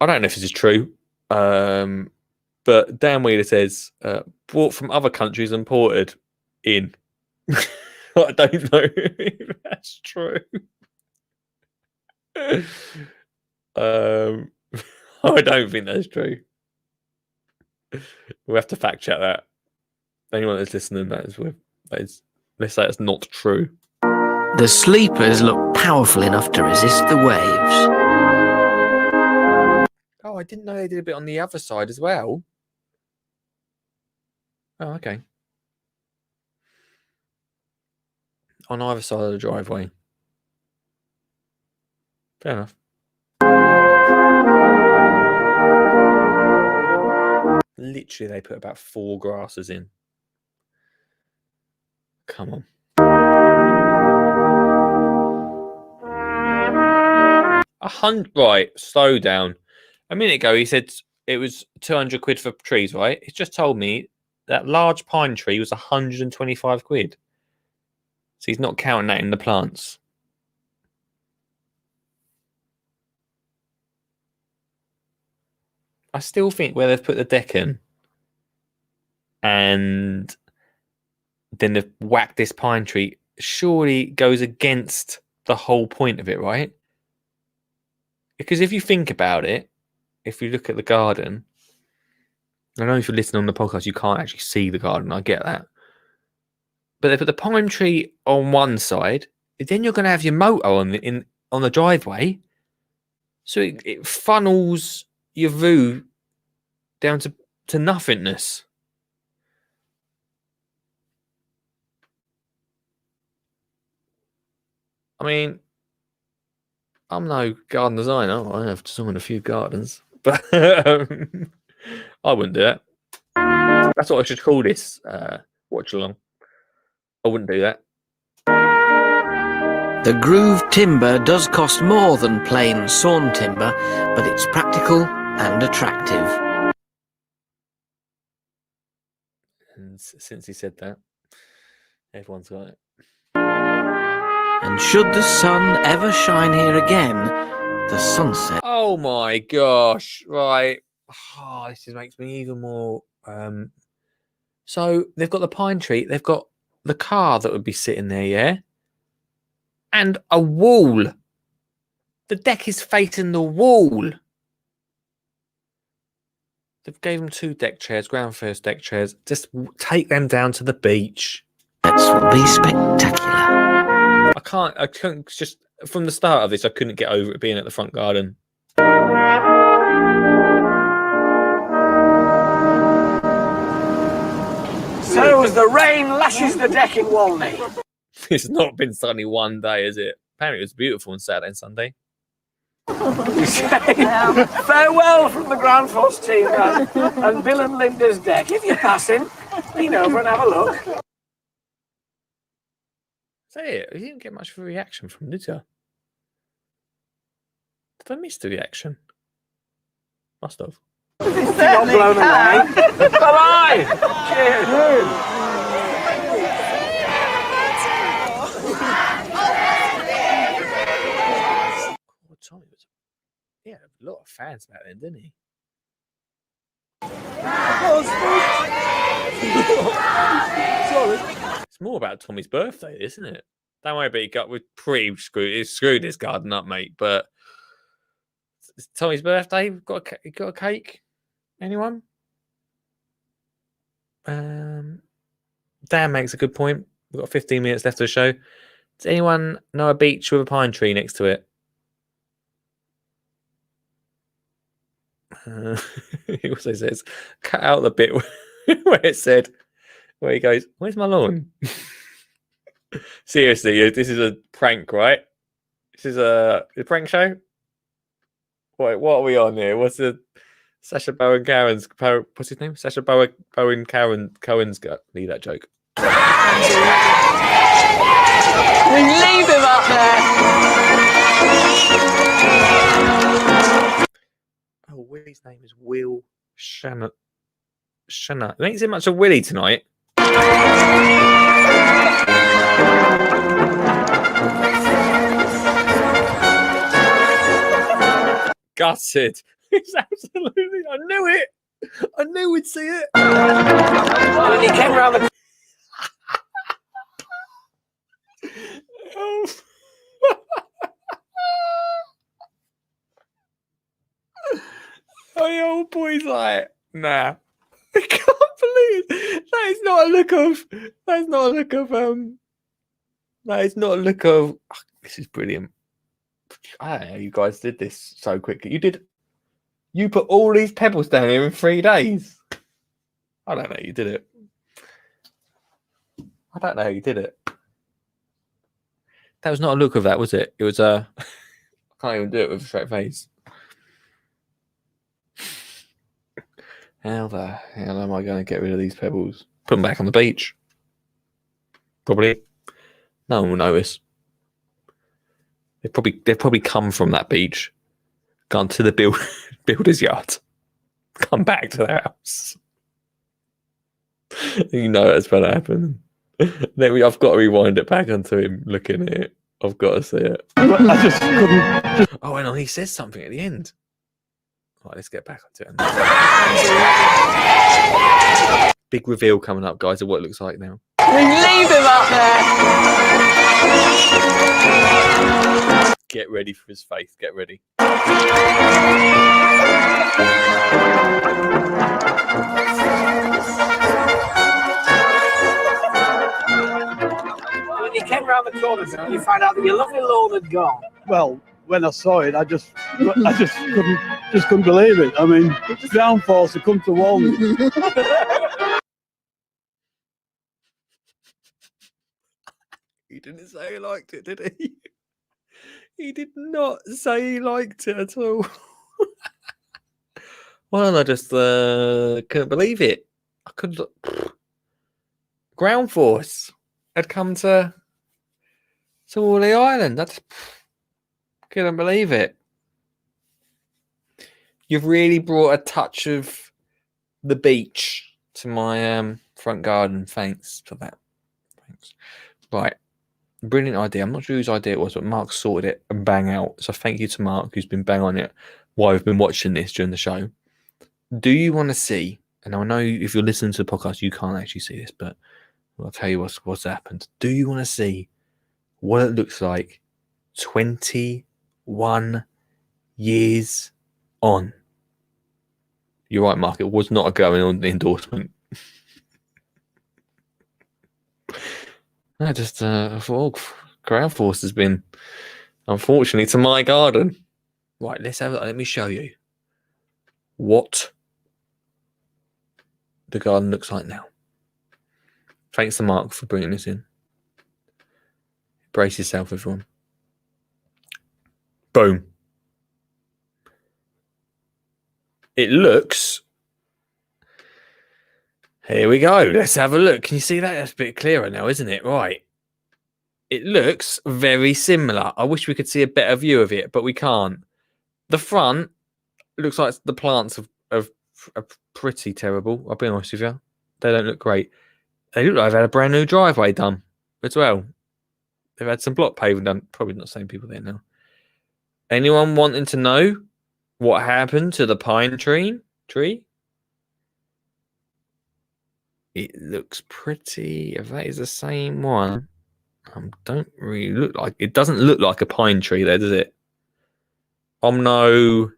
don't know if this is true. But Dan Wheeler says, brought from other countries and ported in. I don't know if that's true. I don't think that's true. We'll have to fact check that. Anyone that's listening, let's say it's not true. The sleepers look powerful enough to resist the waves. Oh, I didn't know they did a bit on the other side as well. Oh, okay. On either side of the driveway. Fair enough. Literally, they put about 4 grasses in. Come on. Right, slow down. A minute ago, he said it was 200 quid for trees, right? He's just told me that large pine tree was 125 quid. So he's not counting that in the plants. I still think where they've put the deck in and then they've whacked this pine tree surely goes against the whole point of it, right? Because if you think about it, if you look at the garden, I know if you're listening on the podcast, you can't actually see the garden. I get that. But they put the pine tree on one side, then you're going to have your motor on the driveway. So it funnels your view down to nothingness. I mean, I'm no garden designer. I have designed a few gardens, but I wouldn't do that. That's what I should call this watch along. I wouldn't do that. The grooved timber does cost more than plain sawn timber, but it's practical and attractive. And since he said that, everyone's got it. And should the sun ever shine here again, the sunset. Oh my gosh! Right, this just makes me even more. So they've got the pine tree. They've got the car that would be sitting there, yeah, and a wall. The deck is facing the wall. They've gave them 2 deck chairs, ground first deck chairs. Just take them down to the beach. That will be spectacular. I couldn't just from the start of this. I couldn't get over it being at the front garden. So as the rain lashes the deck in Walney. It's not been sunny one day, is it? Apparently, it was beautiful on Saturday and Sunday. We say farewell from the Ground Force team and Bill and Linda's deck. If you're passing, lean over and have a look. Say it. You didn't get much of a reaction from, did you? Did I miss the reaction? Must have. Not blown away. Bye-bye. Cheers. Tommy was, he had a lot of fans back then, didn't he? It's more about Tommy's birthday, isn't it? Don't worry about it. We're pretty screwed. It's screwed this garden up, mate. But it's Tommy's birthday. You got a cake? Anyone? Dan makes a good point. We've got 15 minutes left of the show. Does anyone know a beach with a pine tree next to it? He also says, cut out the bit where it said, where he goes, where's my lawn? Seriously, this is a prank, right? This is a prank show? Wait, what are we on here? What's the Sacha Baron Cohen's, what's his name? Sacha Baron Cohen's got, leave that joke. Leave him up there. Oh, Willie's name is Will Shanna. Shanna. You ain't seen much of Willie tonight. Gutted. It's absolutely. I knew it. I knew we'd see it. And he came round the. Oh. Oh, the old boy's like, nah. I can't believe it. That is not a look of. That is not a look of. That is not a look of. Oh, this is brilliant. I don't know how you guys did this so quickly. You did. You put all these pebbles down here in 3 days. I don't know how you did it. I don't know how you did it. That was not a look of that, was it? It was I can't even do it with a straight face. How the hell am I going to get rid of these pebbles? Put them back on the beach. Probably. No one will notice. They've probably come from that beach, gone to the builder's yard, come back to their house. You know that's going to happen. Then I've got to rewind it back onto him looking at it. I've got to see it. I just couldn't. Oh, hang on, he says something at the end. Right, let's get back onto it. Big reveal coming up, guys, of what it looks like now. Leave him up there. Get ready for his face. Get ready. When you came round the corner, you find out that your lovely lawn had gone. Well, when I saw it, I just couldn't believe it. I mean, ground force to come to Walney. He didn't say he liked it, did he? He did not say he liked it at all. Well, I just couldn't believe it. I couldn't. Ground force had come to Wally Island. That's couldn't believe it. You've really brought a touch of the beach to my front garden. Thanks for that. Thanks. Right. Brilliant idea. I'm not sure whose idea it was, but Mark sorted it and bang out. So thank you to Mark, who's been bang on it while we've been watching this during the show. Do you want to see, and I know if you're listening to the podcast, you can't actually see this, but I'll tell you what's happened. Do you want to see what it looks like 21 years on? You're right, Mark. It was not a going on endorsement. I just thought ground force has been, unfortunately, to my garden. Right, let me show you what the garden looks like now. Thanks to Mark for bringing this in. Brace yourself, everyone. Boom. It looks. Here we go. Let's have a look. Can you see that? That's a bit clearer now, isn't it? Right. It looks very similar. I wish we could see a better view of it, but we can't. The front looks like the plants are pretty terrible. I'll be honest with you. They don't look great. They look like they've had a brand new driveway done as well. They've had some block paving done. Probably not the same people there now. Anyone wanting to know what happened to the pine tree? It looks pretty. If that is the same one, don't really look like. It doesn't look like a pine tree there, does it? I'm no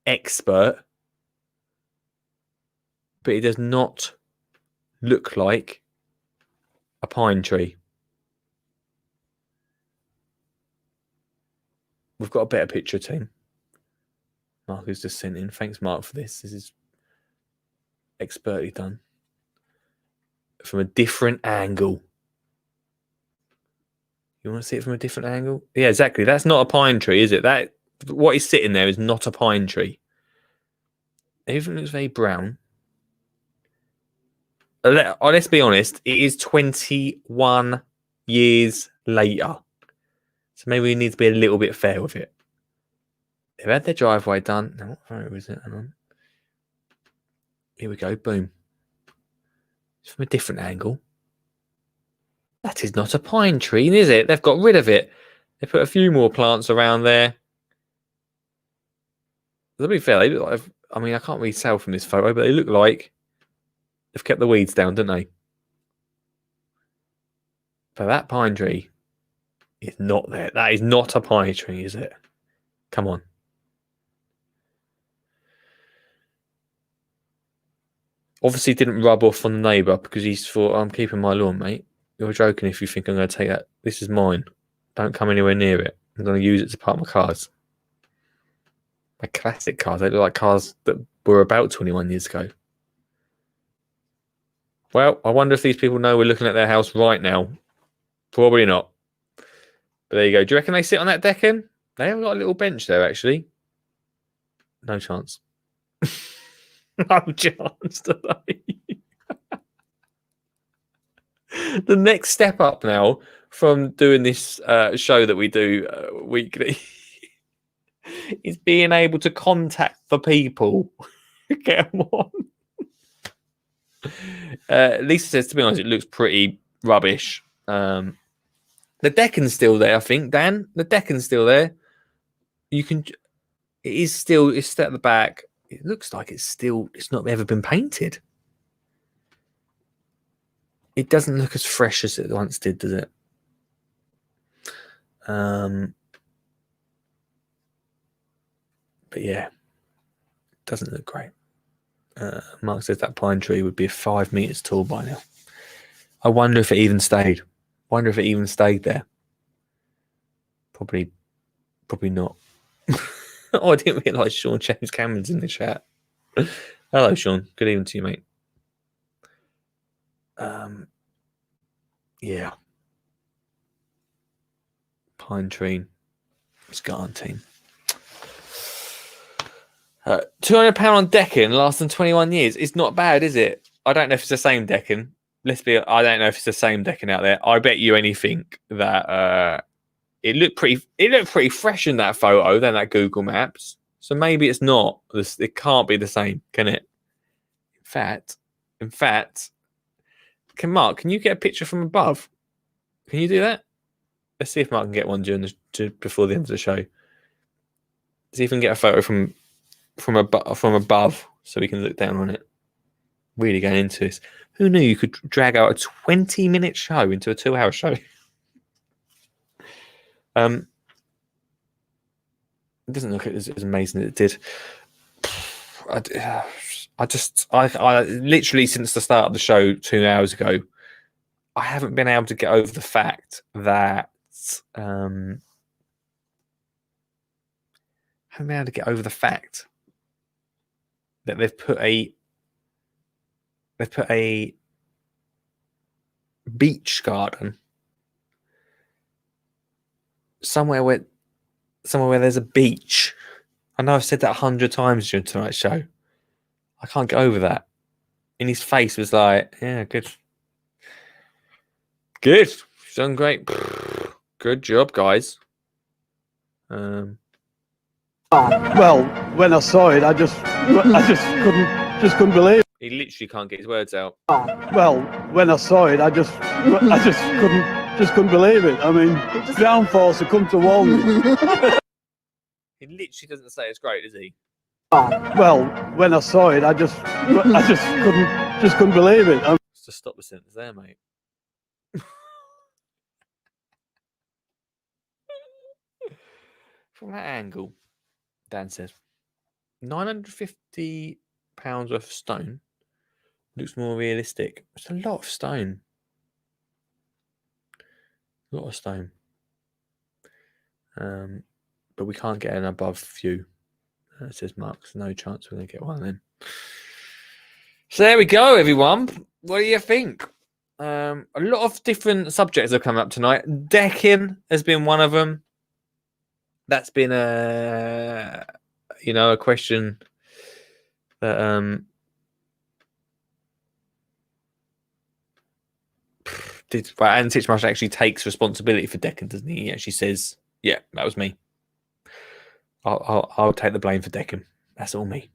expert, but it does not look like a pine tree. We've got a better picture, team. Mark has just sent in. Thanks, Mark, for this. This is expertly done. From a different angle. You want to see it from a different angle? Yeah, exactly. That's not a pine tree, is it? That what is sitting there is not a pine tree. Everything looks very brown. Let's be honest. It is 21 years later. So maybe we need to be a little bit fair with it. They've had their driveway done. Now, what photo is it? Hang on. Here we go. Boom. It's from a different angle. That is not a pine tree, is it? They've got rid of it. They put a few more plants around there. To be fair, they look like, I mean, I can't really tell from this photo, but they look like they've kept the weeds down, don't they? But that pine tree is not there. That is not a pine tree, is it? Come on. Obviously didn't rub off on the neighbour because he's thought, I'm keeping my lawn, mate. You're joking if you think I'm going to take that. This is mine. Don't come anywhere near it. I'm going to use it to park my cars. My classic cars. They look like cars that were about 21 years ago. Well, I wonder if these people know we're looking at their house right now. Probably not. But there you go. Do you reckon they sit on that decking? They have got a little bench there, actually. No chance. No chance today. The next step up now from doing this show that we do weekly is being able to contact the people. Get them on. Lisa says, to be honest, it looks pretty rubbish. The decking's still there, I think, Dan. The decking's still there. You can. It is still. It's still at the back. It looks like it's not ever been painted. It doesn't look as fresh as it once did, does it? But yeah, it doesn't look great. Mark says that pine tree would be 5 meters tall by now. I wonder if it even stayed. There. Probably not. Oh, I didn't realise Sean James Cameron's in the chat. Hello, Sean. Good evening to you, mate. Yeah. Pine tree. It's garden team. £200 on decking lasting 21 years. It's not bad, is it? I don't know if it's the same decking. I don't know if it's the same decking out there. I bet you anything that it looked pretty fresh in that photo than that Google Maps. So maybe it's not. It can't be the same, can it? In fact, Mark, can you get a picture from above? Can you do that? Let's see if Mark can get one before the end of the show. See if we can get a photo from above so we can look down on it. Really going into this. Who knew you could drag out a 20-minute show into a 2-hour show? It doesn't look as amazing as it did. I literally since the start of the show 2 hours ago, I haven't been able to get over the fact that they've put a beach garden somewhere where there's a beach. I know I've said that 100 times during tonight's show. I can't get over that. And his face was like, yeah, good. Good. You've done great. Good job, guys. Well, when I saw it, I just couldn't believe it. He literally can't get his words out. Well, when I saw it, I just couldn't believe it. I mean, downforce to come to one. He literally doesn't say it's great, does he? Well, when I saw it, I just couldn't believe it. Just stop the sentence there, mate. From that angle, Dan says, £950 worth of stone looks more realistic. It's a lot of stone. A lot of stone. But we can't get an above view. It says Mark's no chance we're going to get one then. So there we go, everyone. What do you think? A lot of different subjects have come up tonight. Decking has been one of them. That's been a question that and Titchmarsh actually takes responsibility for Deccan, doesn't he? He actually says, "Yeah, that was me. I'll take the blame for Deccan. That's all me."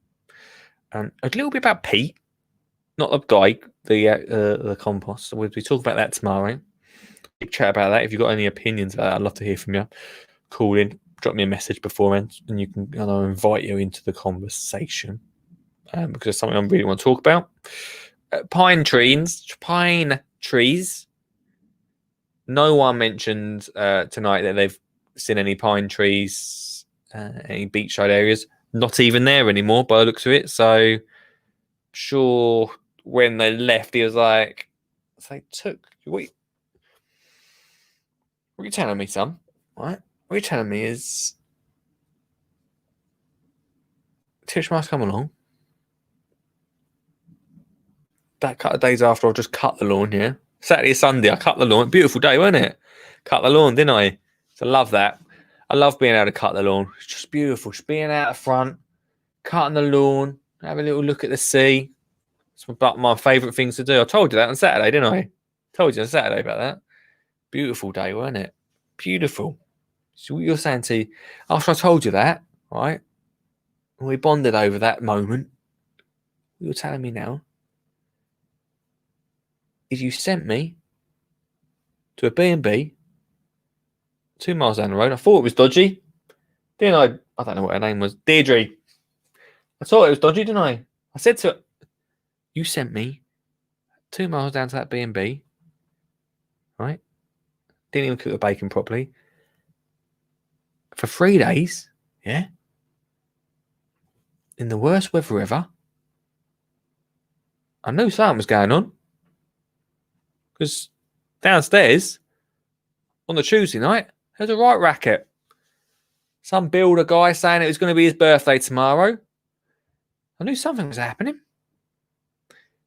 A little bit about Pete, not the guy, the compost. We talk about that tomorrow. Big chat about that. If you've got any opinions about that, I'd love to hear from you. Call in, drop me a message beforehand, and you can invite you into the conversation because it's something I really want to talk about. Pine trees. No one mentioned tonight that they've seen any pine trees, any beachside areas. Not even there anymore by the looks of it. So, sure, when they left, he was like, "They took what are you telling me, son? Right? What you're telling me is Titchmarsh come along. That couple of days after, I've just cut the lawn, yeah? Saturday, Sunday, I cut the lawn. Beautiful day, wasn't it? Cut the lawn, didn't I? So I love that. I love being able to cut the lawn. It's just beautiful. Just being out the front, cutting the lawn, have a little look at the sea. It's my favourite things to do. I told you that on Saturday, didn't I? Told you on Saturday about that. Beautiful day, wasn't it? Beautiful. So what you're saying to, after I told you that, right? And we bonded over that moment. What you're telling me now is you sent me to a B&B 2 miles down the road. I thought it was dodgy. Didn't I? I don't know what her name was. Deirdre. I thought it was dodgy, didn't I? I said to her, you sent me 2 miles down to that B&B, right? Didn't even cook the bacon properly. For 3 days, yeah? In the worst weather ever. I knew something was going on. Because downstairs, on the Tuesday night, there's a right racket. Some builder guy saying it was going to be his birthday tomorrow. I knew something was happening.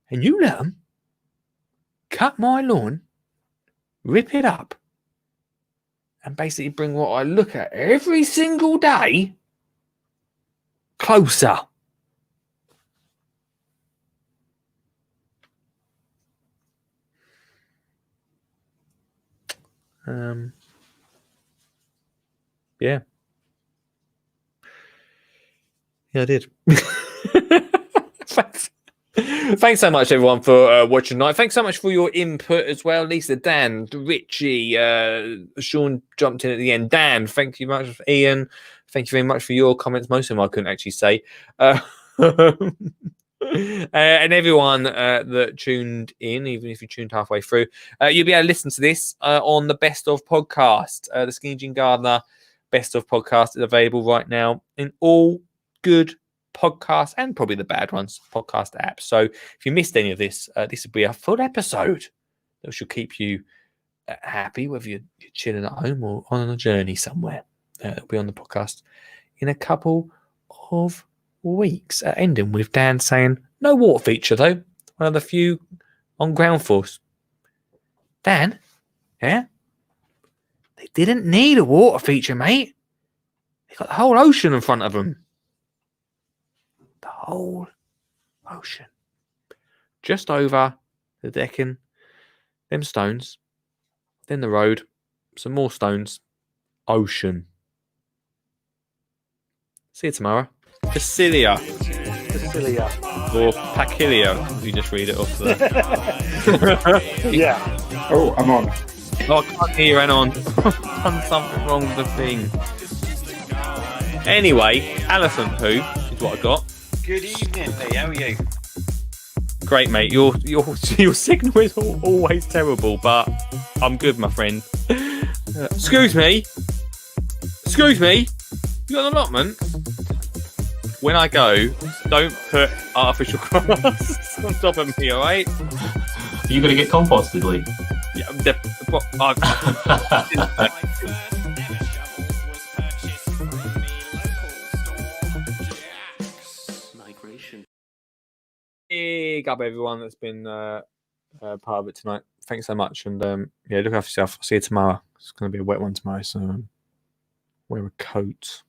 And you let them cut my lawn, rip it up, and basically bring what I look at every single day closer. Yeah. Yeah, I did. Thanks so much, everyone, for watching tonight. Thanks so much for your input as well. Lisa, Dan, Richie, Sean jumped in at the end. Dan, thank you very much. Ian, thank you very much for your comments. Most of them I couldn't actually say. And everyone that tuned in, even if you tuned halfway through, you'll be able to listen to this on the Best of podcast. The Skinny Jean Gardener Best of podcast is available right now in all good podcasts and probably the bad ones, podcast apps. So if you missed any of this, this will be a full episode that should keep you happy, whether you're chilling at home or on a journey somewhere. It'll be on the podcast in a couple of weeks. Ending with Dan saying, no water feature though. One of the few on ground force. Dan, yeah? They didn't need a water feature, mate. They got the whole ocean in front of them. The whole ocean. Just over the Deccan, them stones, then the road, some more stones, ocean. See you tomorrow. Facilia. Or Pacilia, if you just read it off there. Yeah. Oh, I'm on. Oh, I can't hear you, Anon. I've done something wrong with the thing. Anyway, elephant poo is what I got. Good evening, Lee. How are you? Great, mate. Your signal is always terrible, but I'm good, my friend. Excuse me. You got an allotment? When I go, don't put artificial grass on top of me, all right? Are you going to get composted, Lee? Yeah, Migration. Big up everyone that's been part of it tonight. Thanks so much, and yeah, look after yourself. I'll see you tomorrow. It's going to be a wet one tomorrow, so wear a coat.